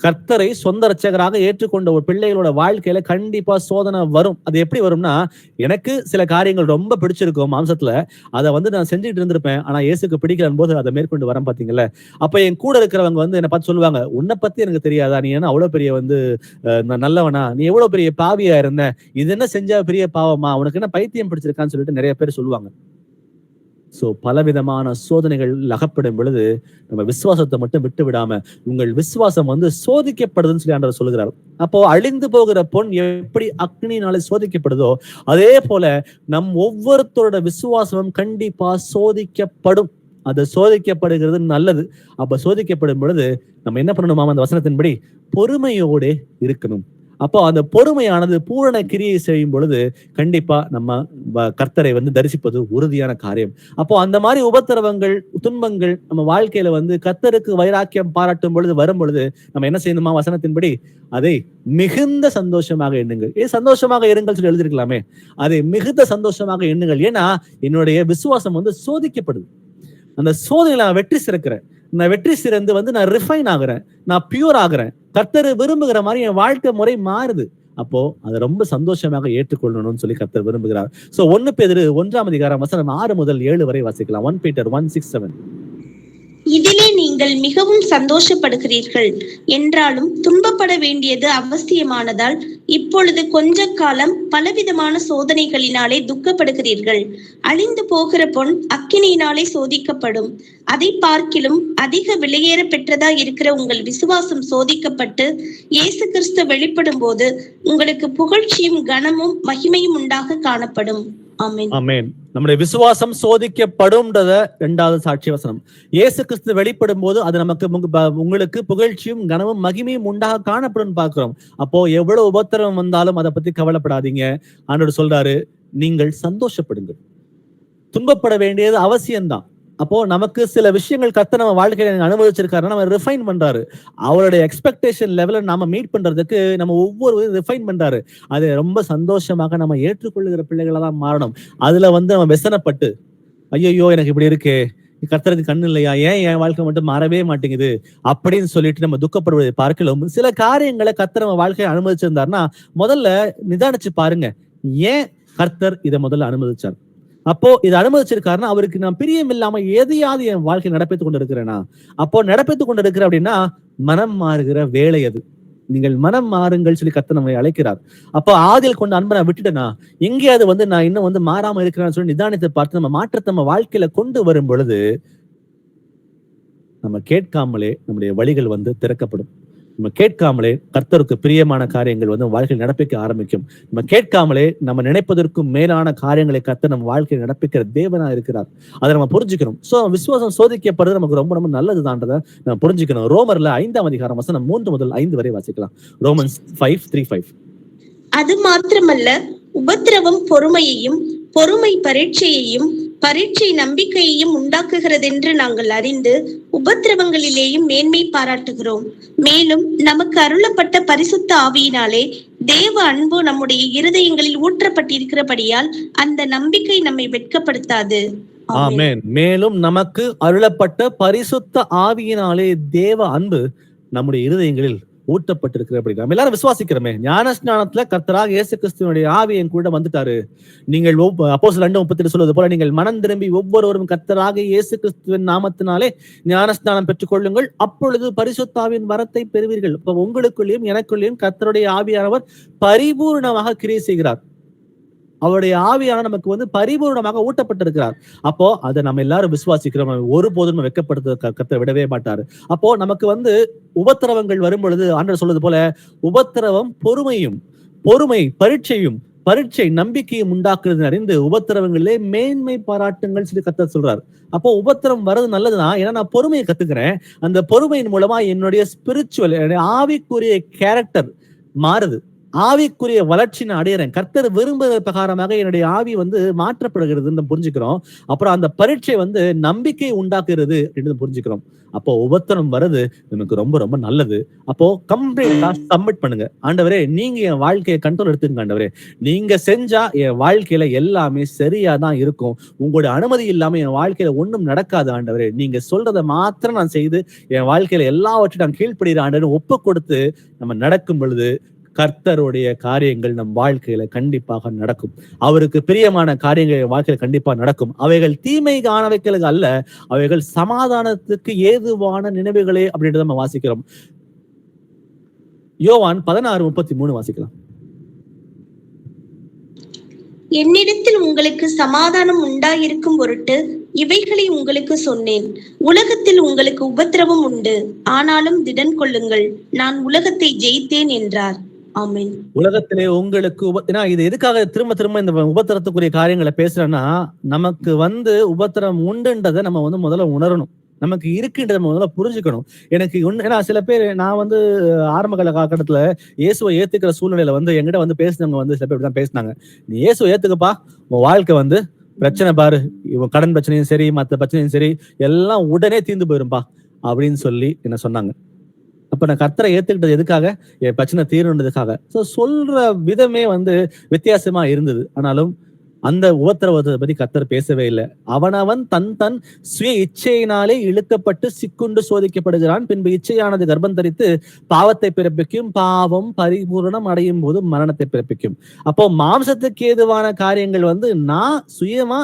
S1: கர்த்தரை சொந்த ரட்சகராக ஏற்றுக்கொண்ட ஒரு பிள்ளைகளோட வாழ்க்கையில கண்டிப்பா சோதனை வரும். அது எப்படி வரும்னா, எனக்கு சில காரியங்கள் ரொம்ப பிடிச்சிருக்கும் மாம்சத்துல, அதை வந்து நான் செஞ்சுட்டு இருந்திருப்பேன். ஆனா இயேசுக்கு பிடிக்கலன் போது அதை மேற்கொண்டு வரேன் பாத்தீங்கல்ல. அப்ப என் கூட இருக்கிறவங்க வந்து என்னை பார்த்து சொல்லுவாங்க, உன்னை பத்தி எனக்கு தெரியாதா? நீ என்ன அவ்வளவு பெரிய வந்து நல்லவனா? நீ எவ்வளவு பெரிய பாவியா இருந்த? இது என்ன செஞ்சா பெரிய பாவமா? உனக்கு என்ன பைத்தியம் பிடிச்சிருக்கான்னு சொல்லிட்டு நிறைய பேர் சொல்லுவாங்க. சோ பலவிதமான சோதனைகள் அகப்படும் பொழுது நம்ம விசுவாசத்தை மட்டும் விட்டு விடாம, உங்கள் விசுவாசம் வந்து சோதிக்கப்படுதுன்னு சொல்லி ஆண்டவர் சொல்லுகிறார். அப்போ அழிந்து போகிற பொன் எப்படி அக்னினாலே சோதிக்கப்படுதோ அதே போல நம் ஒவ்வொருத்தரோட விசுவாசமும் கண்டிப்பா சோதிக்கப்படும். அது சோதிக்கப்படுகிறது நல்லது. அப்ப சோதிக்கப்படும் பொழுது நம்ம என்ன பண்ணணுமா? அந்த வசனத்தின்படி பொறுமையோட இருக்கணும். அப்போ அந்த பொறுமையானது பூரண கிரியை செய்யும் பொழுது கண்டிப்பா நம்ம கர்த்தரை வந்து தரிசிப்பது உறுதியான காரியம். அப்போ அந்த மாதிரி உபத்திரவங்கள், துன்பங்கள் நம்ம வாழ்க்கையில வந்து கர்த்தருக்கு வைராக்கியம் பாராட்டும் பொழுது வரும் பொழுது நம்ம என்ன செய்யணுமா? வசனத்தின்படி அதை மிகுந்த சந்தோஷமாக எண்ணுங்கள். சந்தோஷமாக இருங்கள் சொல்லி எழுதிருக்கலாமே, அதை மிகுந்த சந்தோஷமாக எண்ணுங்கள். ஏன்னா என்னுடைய விசுவாசம் வந்து சோதிக்கப்படுது. அந்த சோதனையில நான் வெற்றி சிறக்கிறேன். நான் வெற்றி சிறந்து வந்து நான் ரிஃபைன் ஆகுறேன், நான் பியூர் ஆகுறேன். கர்த்தர் விரும்புகிற மாதிரி என் வாழ்க்கை முறை மாறுது. அப்போ அதை ரொம்ப சந்தோஷமாக ஏற்றுக்கொள்ளணும்னு சொல்லி கர்த்தர் விரும்புகிறார். சோ 1 பேதுரு 1 வசனம் 6-7 வரை வாசிக்கலாம். 1 Peter 1:6-7.
S2: இதிலே நீங்கள் மிகவும் சந்தோஷப்படுகிறீர்கள் என்றாலும் துன்பப்பட வேண்டியது அவசியமானதால் இப்பொழுது கொஞ்ச காலம் பலவிதமான சோதனைகளினாலே துக்கப்படுகிறீர்கள். அழிந்து போகிற பொன் அக்கினியினாலே சோதிக்கப்படும். அதை பார்க்கிலும் அதிக விலையேற பெற்றதா இருக்கிற உங்கள் விசுவாசம் சோதிக்கப்பட்டு இயேசு கிறிஸ்து வெளிப்படும் போது உங்களுக்கு புகழ்ச்சியும் கனமும் மகிமையும் உண்டாக காணப்படும். ஆமென்.
S1: ஆமென். நம்முடைய விசுவாசம் சோதிக்கப்படும்ன்றத 2வது சாட்சி வசனம். இயேசு கிறிஸ்து வெளிப்படும் போது அது நமக்கு உங்களுக்கு புகழ்ச்சியும் கனமும் மகிமையும் உண்டாக காணப்படும் பார்க்கிறோம். அப்போ எவ்வளவு உபத்திரவம் வந்தாலும் அதை பத்தி கவலைப்படாதீங்க. ஆண்டவர் சொல்றாரு, நீங்கள் சந்தோஷப்படுங்கள். துன்பப்பட வேண்டியது அவசியம்தான். அப்போ நமக்கு சில விஷயங்கள் கர்த்தர் நம்ம வாழ்க்கையில அனுபவிச்சிருக்காருன்னா நம்ம ரிஃபைன் பண்றாரு. அவருடைய எக்ஸ்பெக்டேஷன் லெவலை நாம மீட் பண்றதுக்கு நம்ம ஒவ்வொரு ரிஃபைன் பண்றாரு. அதை ரொம்ப சந்தோஷமாக நம்ம ஏற்றுக்கொள்ளுகிற பிள்ளைகளா தான் மாறணும். அதுல வந்து நம்ம வெசனப்பட்டு, ஐயோ எனக்கு இப்படி இருக்கு, கர்த்தருக்கு கண்ணு இல்லையா, ஏன் என் வாழ்க்கை மட்டும் மாறவே மாட்டேங்குது அப்படின்னு சொல்லிட்டு நம்ம துக்கப்படுவதை பார்க்கலாம். சில காரியங்களை கர்த்தர் நம்ம வாழ்க்கையை அனுமதிச்சிருந்தாருன்னா முதல்ல நிதானிச்சு பாருங்க, ஏன் கர்த்தர் இதை முதல்ல அனுமதிச்சார். அப்போ இதை அனுமதிச்சிருக்காருன்னா அவருக்கு நான் பிரியம் இல்லாம எதையாவது என் வாழ்க்கை நடப்பித்துக் கொண்டு இருக்கிறேனா? அப்போ நடப்பித்துக் கொண்டு இருக்கிற அப்படின்னா மனம் மாறுகிற வேலை அது. நீங்கள் மனம் மாறுங்கள் சொல்லி கர்த்தர் நம்மை அழைக்கிறார். அப்போ ஆதியில் கொண்ட அன்பை நான் விட்டுட்டேனா, எங்கேயாவது நான் இன்னும் மாறாம இருக்கிறேன்னு சொல்லி நிதானத்தை பார்த்து நம்ம மாற்றத்தை நம்ம வாழ்க்கையில கொண்டு வரும் பொழுது நம்ம கேட்காமலே நம்முடைய வழிகள் திறக்கப்படும். நம்ம கேட்காமலே கர்த்தருக்கு பிரியமான காரியங்கள் வாழ்க்கையில் நடப்பிக்க ஆரம்பிக்கும். நம்ம கேட்காமலே நம்ம நினைப்பதற்கும் மேலான காரியங்களை கர்த்தர் நம்ம வாழ்க்கையில் நடப்பிக்கிற தேவனா இருக்கிறார். அதை நம்ம புரிஞ்சுக்கணும். சோ விசுவாசம் சோதிக்கப்படுறது நமக்கு ரொம்ப ரொம்ப நல்லதுதான்றதை நம்ம புரிஞ்சுக்கணும். ரோமர்ல 5ஆம் அதிகாரம் வசனம் 3 முதல் 5 வரை வாசிக்கலாம். ரோமன்ஸ் 5:3-5.
S2: அது மாத்திரமல்ல, உபத்திரவம் பொறுமையையும், பொறுமை பரீட்சையையும், பரீட்சை நம்பிக்கையையும் உண்டாக்குகிறதென்று நாங்கள் அறிந்து உபத்திரவங்களிலேயும் மேன்மை பாராட்டுகிறோம். மேலும் நமக்கு அருளப்பட்ட பரிசுத்த ஆவியினாலே தேவ அன்பு நம்முடைய இருதயங்களில் ஊற்றப்பட்டிருக்கிறபடியால் அந்த நம்பிக்கை நம்மை வெட்கப்படுத்தாது.
S1: ஆமென். மேலும் நமக்கு அருளப்பட்ட பரிசுத்த ஆவியினாலே தேவ அன்பு நம்முடைய இருதயங்களில் ஊட்டப்பட்டிருக்கிற அப்படி நம்ம எல்லாரும் விசுவாசிக்கிறோமே. ஞானஸ்நானத்துல கர்த்தராக இயேசு கிறிஸ்துவனுடைய ஆவி என் கூட வந்துட்டாரு. நீங்கள் அப்போஸ்தலர் 2:38 சொல்வது போல நீங்கள் மனம் திரும்பி ஒவ்வொருவரும் கர்த்தராக இயேசு கிறிஸ்துவின் நாமத்தினாலே ஞானஸ்நானம் பெற்றுக் கொள்ளுங்கள், அப்பொழுது பரிசுத்தாவின் வரத்தை பெறுவீர்கள். இப்ப உங்களுக்குள்ளேயும் எனக்குள்ளேயும் கர்த்தருடைய ஆவியானவர் பரிபூர்ணமாக கிரியை செய்கிறார். அவருடைய ஆவியான நமக்கு பரிபூர்ணமாக ஊட்டப்பட்டிருக்கிறார். அப்போ அதை நம்ம எல்லாரும் விசுவாசிக்கிறோம். ஒருபோதும் வெட்கப்படுத்த கர்த்தர் விடவே மாட்டாரு. அப்போ நமக்கு உபத்திரவங்கள் வரும் பொழுது ஆண்டவர் சொல்வது போல உபத்திரவம் பொறுமையும், பொறுமை பரீட்சையும், பரீட்சை நம்பிக்கையும் உண்டாக்குறது அறிந்து உபத்திரவங்களிலே மேன்மை பாராட்டுங்கள் சொல்லி கர்த்தர் சொல்றாரு. அப்போ உபத்திரம் வர்றது நல்லதுதான். ஏன்னா நான் பொறுமையை கத்துக்கிறேன். அந்த பொறுமையின் மூலமா என்னுடைய ஸ்பிரிச்சுவல், ஆவிக்குரிய கேரக்டர் மாறுது. ஆவிக்குரிய வளர்ச்சி நான் அடையிறேன். கர்த்தர் விரும்புகிற பிரகாரமாக என்னுடைய ஆவி மாற்றப்படுகிறது புரிஞ்சுக்கிறோம். அப்புறம் அந்த பரீட்சை நம்பிக்கை உண்டாக்குறது அப்படின்னு புரிஞ்சுக்கிறோம். அப்போ உபத்திரம் வருது நமக்கு ரொம்ப ரொம்ப நல்லது. அப்போ கம்ப்ளீட்டா சப்மிட் பண்ணுங்க. ஆண்டவரே, நீங்க என் வாழ்க்கையை கண்ட்ரோல் எடுத்துங்க. ஆண்டவரே, நீங்க செஞ்சா என் வாழ்க்கையில எல்லாமே சரியா தான் இருக்கும். உங்களுடைய அனுமதி இல்லாம என் வாழ்க்கையில ஒண்ணும் நடக்காது. ஆண்டவரே, நீங்க சொல்றதை மாத்திரம் நான் செய்து என் வாழ்க்கையில எல்லாவற்றையும் நான் கீழ்ப்படுகிற ஆண்டவரை ஒப்பு கொடுத்து நம்ம நடக்கும் பொழுது கர்த்தருடைய காரியங்கள் நம் வாழ்க்கையில கண்டிப்பாக நடக்கும். அவருக்கு பிரியமான காரியங்கள் வாழ்க்கையில கண்டிப்பா நடக்கும். அவைகள் தீமைக்கானவைகளுக்கு அல்ல, அவைகள் சமாதானத்துக்கு ஏதுவான நினைவுகளே அப்படின்றத நம்ம வாசிக்கிறோம். யோவான் 16:33 வாசிக்கலாம்.
S2: என்னிடத்தில் உங்களுக்கு சமாதானம் உண்டாயிருக்கும் பொருட்டு இவைகளை உங்களுக்கு சொன்னேன். உலகத்தில் உங்களுக்கு உபத்திரவம் உண்டு, ஆனாலும் திடன் கொள்ளுங்கள், நான் உலகத்தை ஜெயித்தேன் என்றார். ஆமென்.
S1: உலகத்திலே உங்களுக்கு இது எதுக்காக திரும்ப திரும்ப இந்த உபத்திரத்துக்குரிய காரியங்களை பேசுறேன்னா, நமக்கு உபத்திரம் உண்டுன்றதை நம்ம முதல்ல உணரணும். நமக்கு இருக்குன்றத முதல்ல புரிஞ்சுக்கணும். எனக்கு ஏன்னா சில பேர் நான் ஆரம்ப காலகட்டத்துல இயேசுவை ஏத்துக்கிற சூழ்நிலையில என்கிட்ட பேசினவங்க சில பேர் இப்படிதான் பேசினாங்க. நீ இயேசுவை ஏத்துக்கப்பா, உன் வாழ்க்கை பிரச்சனை பாரு, இவன் கடன் பிரச்சனையும் சரி, மற்ற பிரச்சனையும் சரி, எல்லாம் உடனே தீர்ந்து போயிரும்பா அப்படின்னு சொல்லி என்ன சொன்னாங்க. அப்ப நான் கர்த்தரை ஏத்துக்கிட்டது எதுக்காக? என் பிரச்சனை தீர்ன்றதுக்காக. சொல்ற விதமே வித்தியாசமா இருந்தது. ஆனாலும் அந்த உபத்திரவத்தை பத்தி கர்த்தர் பேசவே இல்லை. அவனவன் தன் சுய இச்சையினாலே இழுக்கப்பட்டு சிக்குண்டு சோதிக்கப்படுகிறான். பின்பு இச்சையானது கர்ப்பம் தரித்து பாவத்தை பிறப்பிக்கும், பாவம் பரிபூரணம் அடையும் போது மரணத்தை பிறப்பிக்கும். அப்போ மாம்சத்துக்கு ஏதுவான காரியங்கள் நான் சுயமா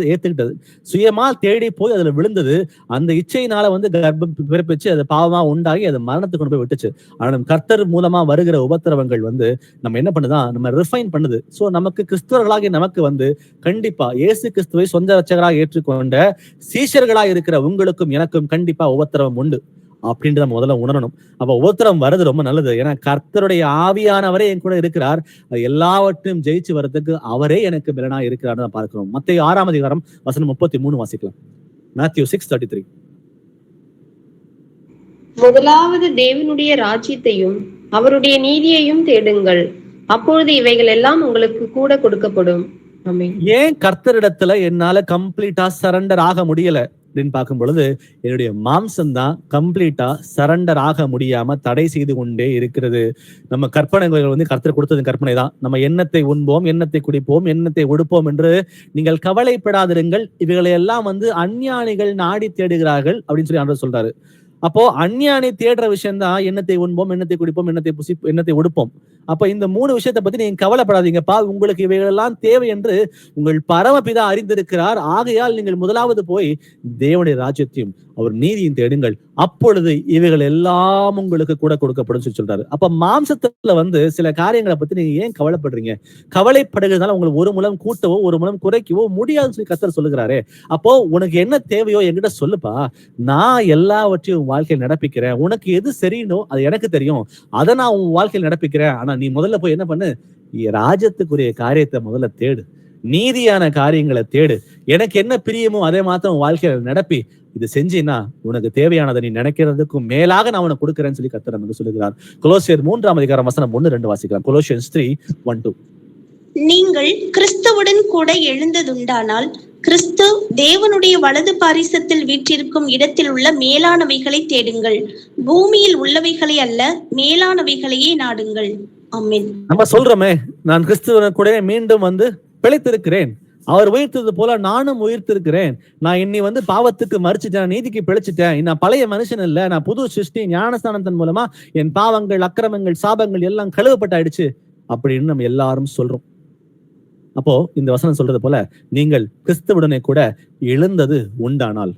S1: ஏத்துக்கிட்டது, சுயமா தேடி போய் அதுல விழுந்தது. அந்த இச்சையினால கர்ப்பம் பிறப்பிச்சு அது பாவமா உண்டாகி அது மரணத்தை கொண்டு போய் விட்டுச்சு. ஆனால் கர்த்தர் மூலமா வருகிற உபத்திரவங்கள் நம்ம என்ன பண்ணுதான், நம்ம ரிஃபைன் பண்ணுது. சோ நமக்கு கிறிஸ்தவர்களாகி நமக்கு கண்டிப்பா இயேசு கிறிஸ்துவை சொந்த ரட்சகராக ஏற்றுக்கொண்ட சீஷர்களாக இருக்கிற உங்களுக்கும் எனக்கும் கண்டிப்பா உபத்திரவம் உண்டு அப்படின்றத முதல்ல உணரணும். அப்ப உபத்திரம் வர்றது ரொம்ப நல்லது. ஏன்னா கர்த்தருடைய ஆவியானவரே என் கூட இருக்கிறார். எல்லாவற்றையும் ஜெயிச்சு வர்றதுக்கு அவரே எனக்கு பலனா இருக்கிறார் பார்க்கிறோம். மத்தேயு 6ஆம் அதிகாரம் வசனம் 33 வாசிக்கலாம். Matthew 6:33.
S3: முதலாவது தேவனுடைய ராஜ்யத்தையும் அவருடைய நீதியையும் தேடுங்கள், அப்பொழுது இவைகள் எல்லாம் உங்களுக்கு கூட கொடுக்கப்படும்.
S1: ஏன் கர்த்தரிடத்துல என்னால கம்ப்ளீட்டா சரண்டர் ஆக முடியல அப்படின்னு பார்க்கும் பொழுது, என்னுடைய மாம்சம் தான் கம்ப்ளீட்டா சரண்டர் ஆக முடியாம தடை செய்து கொண்டே இருக்கிறது. நம்ம கற்பனைகள் கர்த்தர் கொடுத்தது கற்பனை தான். நம்ம எண்ணத்தை உண்போம், எண்ணத்தை குடிப்போம், எண்ணத்தை உடுப்போம் என்று நீங்கள் கவலைப்படாதிருங்கள், இவைகளை எல்லாம் அஞ்ஞானிகள் நாடி தேடுகிறார்கள் அப்படின்னு சொல்லி ஆண்டவர் சொல்றாரு. அப்போ அஞ்ஞானி தேடுற விஷயம் தான் எண்ணத்தை உண்போம், எண்ணத்தை குடிப்போம், எண்ணத்தை உடுப்போம். அப்ப இந்த 3 விஷயத்தை பத்தி நீங்க கவலைப்படாதீங்கப்பா, உங்களுக்கு இவைகளெல்லாம் தேவை என்று உங்கள் பரமபிதா அறிந்திருக்கிறார். ஆகையால் நீங்கள் முதலாவது போய் தேவனுடைய ராஜ்யத்தையும் அவர் நீதியும் தேடுங்கள், அப்பொழுது இவைகள் எல்லாம் உங்களுக்கு கூட கொடுக்கப்படும் சொல்றாரு. அப்ப மாம்சத்துல சில காரியங்களை பத்தி நீங்க ஏன் கவலைப்படுறீங்க? கவலைப்படுகிறதுனால உங்களுக்கு ஒரு முலம் கூட்டவோ ஒரு முலம் குறைக்கவோ முடியாதுன்னு சொல்லி கர்த்தர் சொல்லுகிறாரே. அப்போ உனக்கு என்ன தேவையோ என்கிட்ட சொல்லுப்பா, நான் எல்லாவற்றையும் உன் வாழ்க்கையில் நடப்பிக்கிறேன். உனக்கு எது சரினோ அது எனக்கு தெரியும், அதை நான் உன் வாழ்க்கையில் நடப்பிக்கிறேன். ஆனா நீ முதல்ல போய் என்ன பண்ணு, ராஜ்யத்துக்குரிய காரியத்தை முதல்ல தேடு, நீதியான காரியங்களை தேடு, எனக்கு என்ன பிரியமோ அதே மாத்திரம் உன் வாழ்க்கையில நடப்பி இது செஞ்சீன்னா உனக்கு தேவையானதை நீ நினைக்கிறதுக்கும் மேலாக நான் உனக்கு கொடுக்கிறேன்னு சொல்லி கர்த்தர் நமக்கு சொல்லுகிறார். கொலோசியர் 3 வசனம் 1-2 வாசிக்கலாம். கொலோசியன்ஸ் 3:1-2.
S2: நீங்கள் கிறிஸ்துவுடன் கூட எழுந்ததுண்டானால் கிறிஸ்து தேவனுடைய வலது பாரிசத்தில் வீற்றிருக்கும் இடத்தில் உள்ள மேலானவைகளை தேடுங்கள், பூமியில் உள்ளவைகளை அல்ல மேலானவைகளையே நாடுங்கள். ஆமென். நம்ம
S1: சொல்றோமே, நான் கிறிஸ்துவ கூட மீண்டும் பிழைத்திருக்கிறேன், அவர் உயிர்த்தது போல நானும் உயிர்த்திருக்கிறேன், நான் இன்னி பாவத்துக்கு மறிச்சிட்டேன், நீதிக்கு பிழைச்சிட்டேன், நான் பழைய மனுஷன் இல்ல, நான் புது சிருஷ்டி, ஞானஸ்தானத்தின் மூலமா என் பாவங்கள் அக்கிரமங்கள் சாபங்கள் எல்லாம் கழுவப்பட்டாயிடுச்சு அப்படின்னு நம்ம எல்லாரும் சொல்றோம். அப்போ இந்த வசனம் சொல்றது போல நீங்கள் கிறிஸ்துவுடனே கூட எழுந்தது உண்டானால்,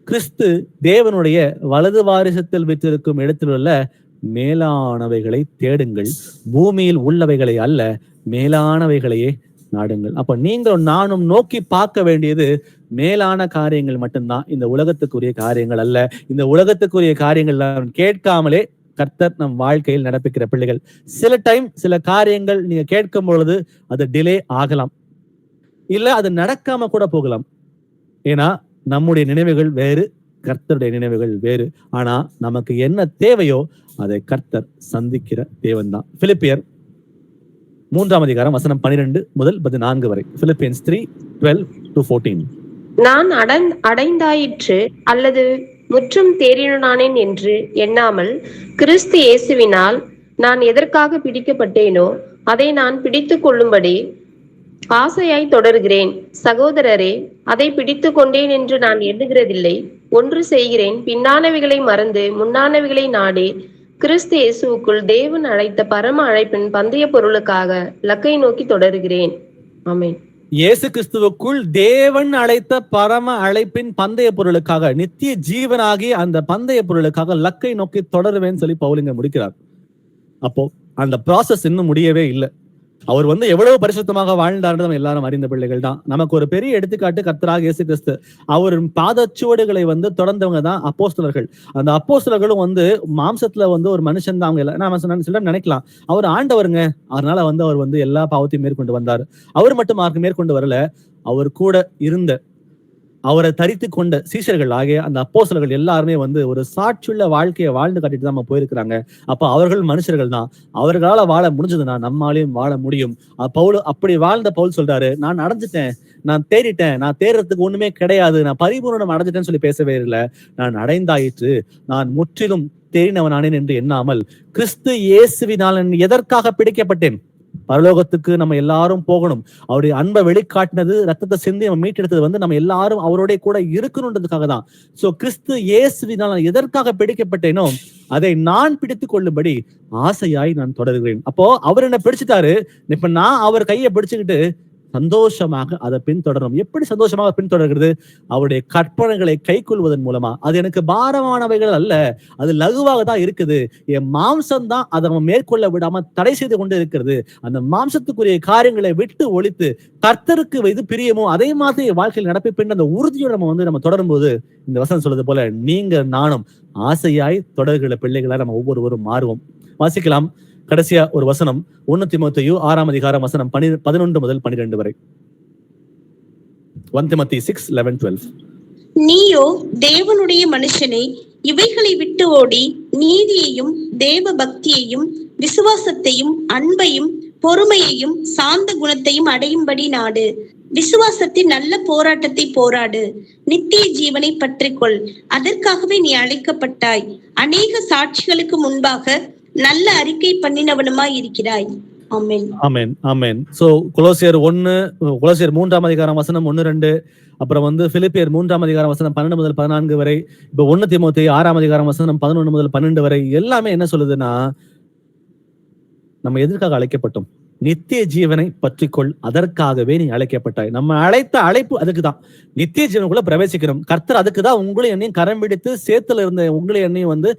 S1: கிறிஸ்து தேவனுடைய வலது வாரிசத்தில் வைத்திருக்கும் இடத்தில் உள்ள மேலானவைகளை தேடுங்கள், பூமியில் உள்ளவைகளை அல்ல மேலானவைகளையே நாடுங்கள். அப்ப நீங்களும் நானும் நோக்கி பார்க்க வேண்டியது மேலான காரியங்கள் மட்டும்தான், இந்த உலகத்துக்குரிய காரியங்கள் அல்ல. இந்த உலகத்துக்குரிய காரியங்கள் கேட்காமலே கர்த்தர் நம் வாழ்க்கையில் நடப்பிக்கிற பிள்ளைகள். சில டைம் சில காரியங்கள் நீங்க கேட்கும் பொழுது அது டிலே ஆகலாம், இல்ல அது நடக்காம கூட போகலாம். ஏன்னா நம்முடைய நினைவுகள் வேறு, கர்த்தருடைய நினைவுகள் வேறு. ஆனா நமக்கு என்ன தேவையோ அதை கர்த்தர் சந்திக்கிற தேவன் தான். பிலிப்பியர் 3 வசனம் 12-14 வரை. பிலிப்பியன்ஸ் 3:12-14.
S3: நான் அடைந்தாயிற்று அல்லது முற்றும் தேறினானேன் என்று எண்ணாமல் கிறிஸ்து இயேசுவினால் நான் எதற்காக பிடிக்கப்பட்டேனோ அதை நான் பிடித்து கொள்ளும்படி ஆசையாய் தொடர்கிறேன். சகோதரரே, அதை பிடித்து கொண்டேன் என்று நான் எண்ணுகிறதில்லை. ஒன்று செய்கிறேன், பின்னானவைகளை மறந்து முன்னானவைகளை நாடி கிறிஸ்து இயேசுவுக்குள் தேவன் அழைத்த பரம அழைப்பின் பந்தய பொருளுக்காக லக்கை நோக்கி தொடர்கிறேன். ஆமென்.
S1: இயேசு கிறிஸ்துவுக்குள் தேவன் அழைத்த பரம அழைப்பின் பந்தய பொருளுக்காக, நித்திய ஜீவனாகி அந்த பந்தய பொருளுக்காக லக்கை நோக்கி தொடருவேன்னு சொல்லி பவுலிங்க முடிக்கிறார். அப்போ அந்த ப்ராசஸ் இன்னும் முடியவே இல்லை. அவர் எவ்வளவு பரிசுத்தமாக வாழ்ந்தார் நம்ம எல்லாரும் அறிந்த பிள்ளைகள் தான். நமக்கு ஒரு பெரிய எடுத்துக்காட்டு கர்த்தராகிய இயேசு கிறிஸ்து. அவர் பாதச்சுவடுகளை தொடர்ந்தவங்க தான் அப்போஸ்தலர்கள். அந்த அப்போஸ்தலர்களும் மாம்சத்துல ஒரு மனுஷன் தான். அவங்க எல்லாம் நாம சிலர் நினைக்கலாம் அவர் ஆண்டவருங்க, அதனால அவர் எல்லா பாவத்தையும் மேற்கொண்டு வந்தார். அவர் மட்டும் யாருக்கு மேற்கொண்டு வரல, அவர் கூட இருந்த அவரை தரித்து கொண்ட சீஷர்கள் ஆகிய அந்த அப்போஸ்தலர்கள் எல்லாருமே ஒரு சாட்சியுள்ள வாழ்க்கையை வாழ்ந்து காட்டிட்டு தான் போயிருக்கிறாங்க. அப்ப அவர்கள் மனுஷர்கள் தான், அவர்களால வாழ முடிஞ்சதுன்னா நம்மளாலையும் வாழ முடியும். பவுல் அப்படி வாழ்ந்த பவுல் சொல்றாரு, நான் அடைஞ்சிட்டேன், நான் தேறிட்டேன், நான் தேர்றதுக்கு ஒண்ணுமே கிடையாது, நான் பரிபூரணம் அடைஞ்சிட்டேன்னு சொல்லி பேசவே இல்லை. நான் அடைந்தாயிற்று, நான் முற்றிலும் தேறினவனானேன் என்று எண்ணாமல் கிறிஸ்து இயேசுவினால் எதற்காக பிடிக்கப்பட்டேன். பரலோகத்துக்கு நம்ம எல்லாரும் போகணும், அவருடைய அன்பை வெளிக்காட்டினது, ரத்தத்தை சிந்தி நம்ம மீட்டெடுத்தது நம்ம எல்லாரும் அவரோட கூட இருக்கணும்ன்றதுக்காக தான். சோ கிறிஸ்து இயேசுவினால் எதற்காக பிடிக்கப்பட்டேனோ அதை நான் பிடித்துக் கொள்ளும்படி ஆசையாய் நான் தொடர்கிறேன். அப்போ அவர் என்ன பிடிச்சிட்டாரு, இப்ப நான் அவர் கையை பிடிச்சுக்கிட்டு சந்தோஷமாக அதை பின்தொடரும். எப்படி சந்தோஷமாக பின்தொடர்கிறது? அவருடைய கற்பனைகளை கை கொள்வதன் மூலமா. அது எனக்கு பாரமானவைகள் அல்ல, அது லகுவாக தான் இருக்குது. என் மாம்சம் தான் அதை மேற்கொள்ள விடாம தடை செய்து கொண்டு இருக்கிறது. அந்த மாம்சத்துக்குரிய காரியங்களை விட்டு ஒழித்து கர்த்தருக்கு எது பிரியமோ அதே மாதிரி வாழ்க்கையில் நடப்பின் அந்த உறுதியோட நம்ம தொடரும் போது இந்த வசனம் சொல்றது போல நீங்க நானும் ஆசையாய் தொடர்கிற பிள்ளைகளா நம்ம ஒவ்வொருவரும் மாறுவோம். வாசிக்கலாம் கடைசியா ஒரு வசனம், 1 தீமோத்தேயு 6 வசனம் 11-12 வரை. 1 Timothy 6:11-12.
S2: நீயோ தேவனுடைய மனுஷனை இவைகளை விட்டு ஓடி நீதியையும் தேவ பக்தியையும் விசுவாசத்தையும் அன்பையும் பொறுமையையும் சாந்த குணத்தையும் அடையும்படி நாடு. விசுவாசத்தின் நல்ல போராட்டத்தை போராடு, நித்திய ஜீவனை பற்றிக்கொள், அதற்காகவே நீ அழைக்கப்பட்டாய், அநேக சாட்சிகளுக்கு முன்பாக நல்ல அறிக்கை பண்ணினவனுமாய் இருக்கிறாய். ஆமென்.
S1: ஆமென். ஆமென். சோ கொலோசியர் 3 வசனம் 1-2, அப்புறம் பிலிப்பியர் 3 வசனம் 12-14 வரை, இப்ப 1 தீமோத்தேயு 6 வசனம் 11-12 வரை எல்லாமே என்ன சொல்லுதுன்னா, நம்ம எதற்காக அழைக்கப்பட்டோம்? நித்திய ஜீவனை பற்றிக்கொள், அதற்காகவே நீ அழைக்கப்பட்டாய். நம்ம அழைத்த அழைப்பு அதுக்குதான், நித்திய ஜீவனுக்குள்ள பிரவேசிக்கணும். கர்த்தர் அதுக்குதான் உங்களையும் என்னையும் கரம் பிடித்து சேத்துல இருந்த உங்களையும் என்னையும் வந்து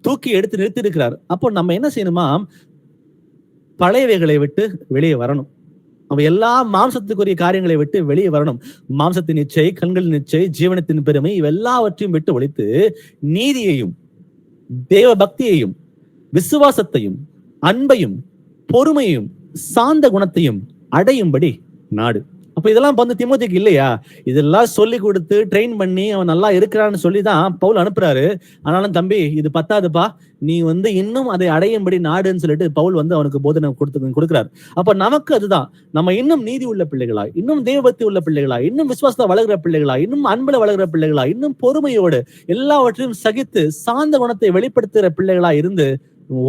S1: தூக்கி எடுத்து நிறுத்தி இருக்கிறார். அப்போ நம்ம என்ன செய்யணுமா? பழையவைகளை விட்டு வெளியே வரணும். அவ எல்லா மாம்சத்துக்குரிய காரியங்களை விட்டு வெளியே வரணும். மாம்சத்தின் இச்சை, கண்களின் இச்சை, ஜீவனத்தின் பெருமை இவெல்லாவற்றையும் விட்டு ஒழித்து நீதியையும் தேவ பக்தியையும் விசுவாசத்தையும் அன்பையும் பொறுமையும் சாந்த குணத்தையும் அடையும்படி நாடு. அப்ப இதெல்லாம் வந்து தீமோத்தேயுக்கு இல்லையா? இதெல்லாம் சொல்லி கொடுத்து ட்ரெயின் பண்ணி அவன் நல்லா இருக்கிறான்னு சொல்லிதான் பவுல் அனுப்புறாரு. ஆனாலும் தம்பி இது பத்தாதுப்பா, நீ வந்து இன்னும் அதை அடையும்படி நாடுன்னு சொல்லிட்டு பவுல் வந்து அவனுக்கு போதனை கொடுக்கிறார். அப்ப நமக்கு அதுதான், நம்ம இன்னும் நீதி உள்ள பிள்ளைகளா, இன்னும் தேவபக்தி உள்ள பிள்ளைகளா, இன்னும் விசுவாசத்தை வளர்கிற பிள்ளைகளா, இன்னும் அன்புல வளர்கிற பிள்ளைகளா, இன்னும் பொறுமையோடு எல்லாவற்றையும் சகித்து சாந்த குணத்தை வெளிப்படுத்துகிற பிள்ளைகளா இருந்து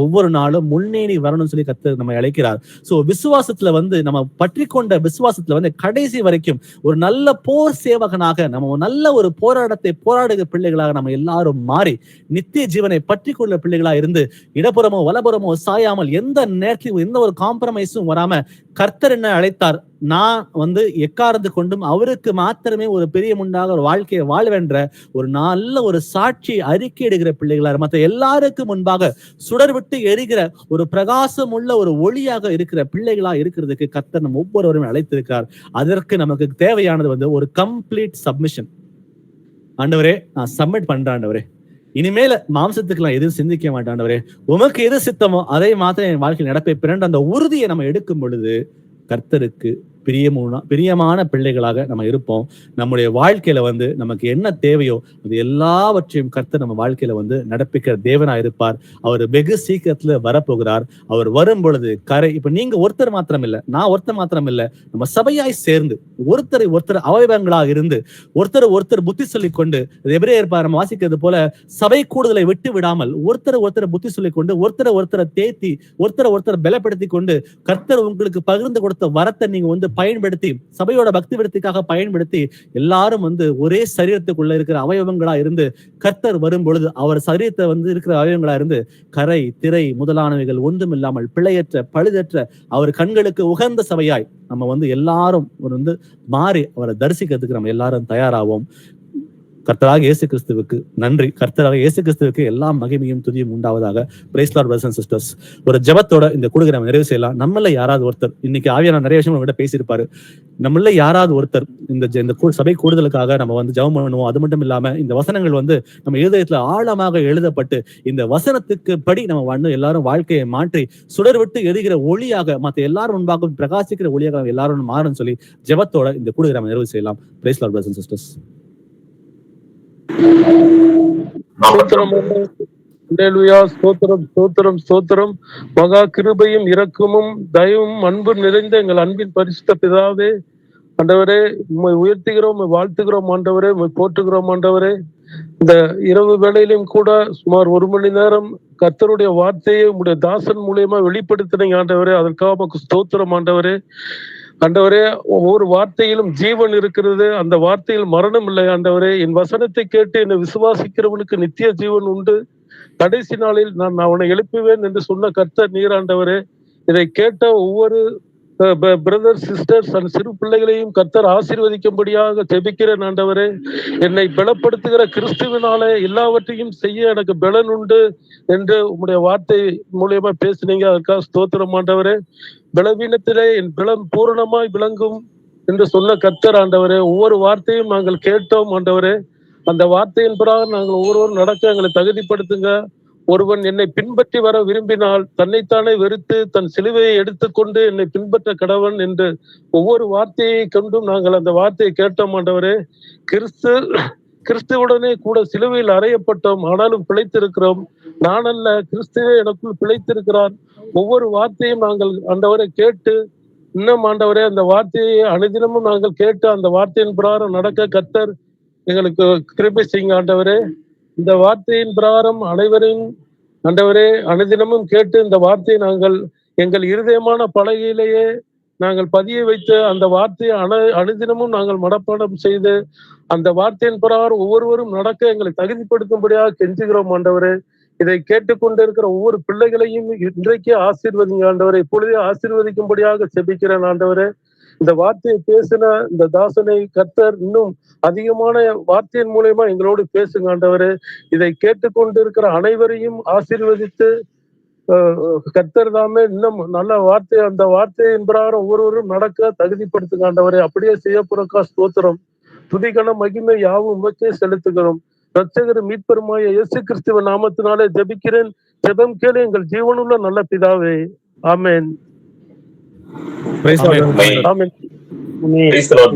S1: ஒவ்வொரு நாளும் முன்னேறி வரணும்னு சொல்லி கர்த்தர் நம்ம அழைக்கிறார். சோ விசுவாசத்துல வந்து நம்ம பற்றி கொண்ட விசுவாசத்துல வந்து கடைசி வரைக்கும் ஒரு நல்ல போர் சேவகனாக, நம்ம நல்ல ஒரு போராட்டத்தை போராடுகிற பிள்ளைகளாக நம்ம எல்லாரும் மாறி நித்திய ஜீவனை பற்றி கொள்ள பிள்ளைகளா இருந்து இடப்புறமோ வலப்புறமோ சாயாமல் எந்த நேரத்திலும் எந்த ஒரு காம்ப்ரமைஸும் வராம கர்த்தர் என்ன அழைத்தார், நான் வந்து எக்காரந்து கொண்டும் அவருக்கு மாத்திரமே ஒரு பிரியமுண்டாக ஒரு வாழ்க்கையை வாழ்வென்ற ஒரு நல்ல ஒரு சாட்சி அறிக்கையிடுகிற பிள்ளைகளா, மற்ற எல்லாருக்கும் முன்பாக சுடர் விட்டு எரிகிற ஒரு பிரகாசம் உள்ள ஒரு ஒளியாக இருக்கிற பிள்ளைகளா இருக்கிறதுக்கு கர்த்தர் நம்ம ஒவ்வொருவரும் அழைத்திருக்கிறார். அதற்கு நமக்கு தேவையானது வந்து ஒரு கம்ப்ளீட் சப்மிஷன். ஆண்டவரே நான் சப்மிட் பண்றேன் ஆண்டவரே, இனிமேல மாம்சத்துக்கு நான் எதுவும் சிந்திக்க மாட்டேன் ஆண்டவரே, உமக்கு எது சித்தமோ அதை மாத்திரம் என் வாழ்க்கையில் நடப்பை பிறன்ற அந்த உறுதியை நம்ம எடுக்கும் பொழுது கர்த்தருக்கு பிரியமான பிள்ளைகளாக நம்ம இருப்போம். நம்முடைய வாழ்க்கையில வந்து நமக்கு என்ன தேவையோ அது எல்லாவற்றையும் கர்த்தர் நம்ம வாழ்க்கையில வந்து நடப்பிக்கிற தேவனா இருப்பார். அவர் வெகு சீக்கிரத்துல வரப்போகிறார். அவர் வரும் பொழுது கரை, இப்ப நீங்க ஒருத்தர் மாத்திரம் இல்ல, நான் ஒருத்தர் மாத்திரம் இல்ல, நம்ம சபையாய் சேர்ந்து ஒருத்தரை ஒருத்தர் அவயவங்களாக இருந்து ஒருத்தர் புத்தி சொல்லிக் கொண்டு, எபிரேயர் நம்ம வாசிக்கிறது போல சபை கூடுதலை விட்டு விடாமல் ஒருத்தர் புத்தி சொல்லிக் கொண்டு ஒருத்தரை தேத்தி ஒருத்தர் பலப்படுத்தி கொண்டு கர்த்தர் உங்களுக்கு பகிர்ந்து கொடுத்த வரத்தை நீங்க வந்து பயன்படுத்தி சபையோட பக்தி விருத்திக்காக பயன்படுத்தி எல்லாரும் வந்து ஒரே சரீரத்துக்குள்ள இருக்கிற அவயவங்களா இருந்து கர்த்தர் வரும் பொழுது அவர் சரீரத்தை வந்து இருக்கிற அவயவங்களா இருந்து கரை திரை முதலானவைகள் ஒன்றும் இல்லாமல் பிழையற்ற பழுதற்ற அவர் கண்களுக்கு உகந்த சபையாய் நம்ம வந்து எல்லாரும் வந்து மாறி அவரை தரிசிக்கிறதுக்கு நம்ம எல்லாரும் தயாராவோம். கர்த்தராக இயேசு கிறிஸ்துவுக்கு நன்றி. கர்த்தராக இயேசு கிறிஸ்துவுக்கு எல்லா மகிமையும் துதியும் உண்டாவதாக. Praise Lord brothers and sisters. ஒரு ஜெபத்தோட இந்த கூடுகை நம்ம நிறைவு செய்யலாம். நம்மள யாராவது ஒருத்தர், இன்னைக்கு ஆவியான நிறைய விஷயம் உங்ககிட்ட பேசியிருப்பாரு, நம்மள யாராவது ஒருத்தர் இந்த சபை கூடுதலுக்காக நம்ம வந்து ஜெபம் பண்ணுவோம். அது மட்டும் இல்லாம இந்த வசனங்கள் வந்து நம்ம இருதயத்துல ஆழமாக எழுதப்பட்டு இந்த வசனத்துக்கு படி நம்ம வந்து எல்லாரும் வாழ்க்கையை மாற்றி சுடர் விட்டு எரிகிற ஒளியாக மற்ற எல்லாரும் முன்பாக பிரகாசிக்கிற ஒளியாக நம்ம எல்லாரும் மாறும் சொல்லி ஜெபத்தோட இந்த கூடுகை நம்ம நிறைவு செய்யலாம். Praise Lord brothers and sisters.
S5: ஸ்தோத்திரம். மகா கிருபையும் இரக்கமும் தயவும் அன்பு நிறைந்த எங்கள் அன்பின் பரிசுத்த பிதாவே, ஆண்டவரே உம்மை உயர்த்துகிறோம், உம்மை வாழ்த்துகிறோம் ஆண்டவரே, உம்மை போற்றுகிறோம் ஆண்டவரே. இந்த இரவு வேளையிலும் கூட சுமார் 1 மணி நேரம் கர்த்தருடைய வார்த்தையை உங்களுடைய தாசன் மூலியமா வெளிப்படுத்தினீங்க ஆண்டவரே, அதற்காக உமக்கு ஸ்தோத்திரம் ஆண்டவரே. ஆண்டவரே ஒவ்வொரு வார்த்தையிலும் ஜீவன் இருக்கிறது, அந்த வார்த்தையில் மரணம் இல்லை ஆண்டவரே. என் வசனத்தை கேட்டு என்னை விசுவாசிக்கிறவனுக்கு நித்திய ஜீவன் உண்டு, கடைசி நாளில் நான் அவனை எழுப்புவேன் என்று சொன்ன கர்த்தர் நீர் ஆண்டவரே. இதை கேட்ட ஒவ்வொரு பிரதர் சிஸ்டர்ஸ் அண்ட் சிறு பிள்ளைகளையும் கர்த்தர் ஆசீர்வதிக்கும்படியாக ஜெபிக்கிறேன் ஆண்டவரே. என்னை பலப்படுத்துகிற கிறிஸ்துவினாலே எல்லாவற்றையும் செய்ய எனக்கு பலன் உண்டு என்று உம்முடைய வார்த்தை மூலியமா பேசினீங்க, அதற்காக ஸ்தோத்திரம் ஆண்டவரே. பலவீனத்திலே என் பலம் பூரணமாய் விளங்கும் என்று சொன்ன கர்த்தர் ஆண்டவரே, ஒவ்வொரு வார்த்தையும் நாங்கள் கேட்டோம் ஆண்டவரே. அந்த வார்த்தையின் பிறகு நாங்கள் ஒவ்வொருவரும் நடக்க எங்களை தகுதிப்படுத்துங்க. ஒருவன் என்னை பின்பற்றி வர விரும்பினால் தன்னைத்தானே வெறுத்து தன் சிலுவையை எடுத்துக்கொண்டு என்னை பின்பற்ற கடவன் என்று ஒவ்வொரு வார்த்தையை கொண்டும் நாங்கள் அந்த வார்த்தையை கேட்டோம் ஆண்டவரே. கிறிஸ்துவுடனே கூட சிலுவையில் அறையப்பட்டோம், ஆனாலும் பிழைத்திருக்கிறோம். நான் அல்ல, கிறிஸ்துவே எனக்குள் பிழைத்திருக்கிறார். ஒவ்வொரு வார்த்தையும் நாங்கள் ஆண்டவரை கேட்டு இன்னும் ஆண்டவரே அந்த வார்த்தையை அனுதினமும் நாங்கள் கேட்டு அந்த வார்த்தையின் பிரகாரம் நடக்க கர்த்தர் எங்களுக்கு கிருபை செய்யுங்க ஆண்டவரே. இந்த வார்த்தையின் பிரகாரம் அனைவரையும் ஆண்டவரே அனுதினமும் கேட்டு இந்த வார்த்தையை நாங்கள் எங்கள் இருதயமான பலகையிலேயே நாங்கள் பதிய வைத்து அந்த வார்த்தையை அனுதினமும் நாங்கள் மனப்பாடம் செய்து அந்த வார்த்தையின் பிரகாரம் ஒவ்வொருவரும் நடக்க எங்களை தகுதிப்படுத்தும்படியாக கெஞ்சுகிறோம் ஆண்டவரே. இதை கேட்டுக்கொண்டிருக்கிற ஒவ்வொரு பிள்ளைகளையும் இன்றைக்கே ஆசீர்வதிங்க ஆண்டவரை, இப்பொழுதே ஆசீர்வதிக்கும்படியாக செபிக்கிறேன் ஆண்டவரே. இந்த வார்த்தையை பேசின இந்த தாசனை கர்த்தர் இன்னும் அதிகமான வார்த்தையின் மூலயமா எங்களோடு பேசுங்க ஆண்டவரே. இதை கேட்டுக்கொண்டிருக்கிற அனைவரையும் ஆசீர்வதித்து கர்த்தர் தாமே இன்னும் நல்ல வார்த்தை, அந்த வார்த்தையின் பிரகாரம் ஒவ்வொருவரும் நடக்க தகுதிப்படுத்துங்க ஆண்டவரே. அப்படியே செய்யப்புறக்கா ஸ்தோத்திரம். துதிகன மகிமை யாவும் உமக்கே செலுத்துகிறோம். ரட்சகர் மீட்பெருமாய இயேசு கிறிஸ்துவ நாமத்தினாலே ஜெபிக்கிறேன். ஜெபம் கேளு எங்கள் ஜீவனுள்ள நல்ல பிதாவே. ஆமென்.
S1: Praise the Lord.
S5: Amen.
S6: Praise the Lord.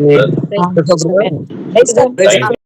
S3: Praise the Lord.
S6: Thank you.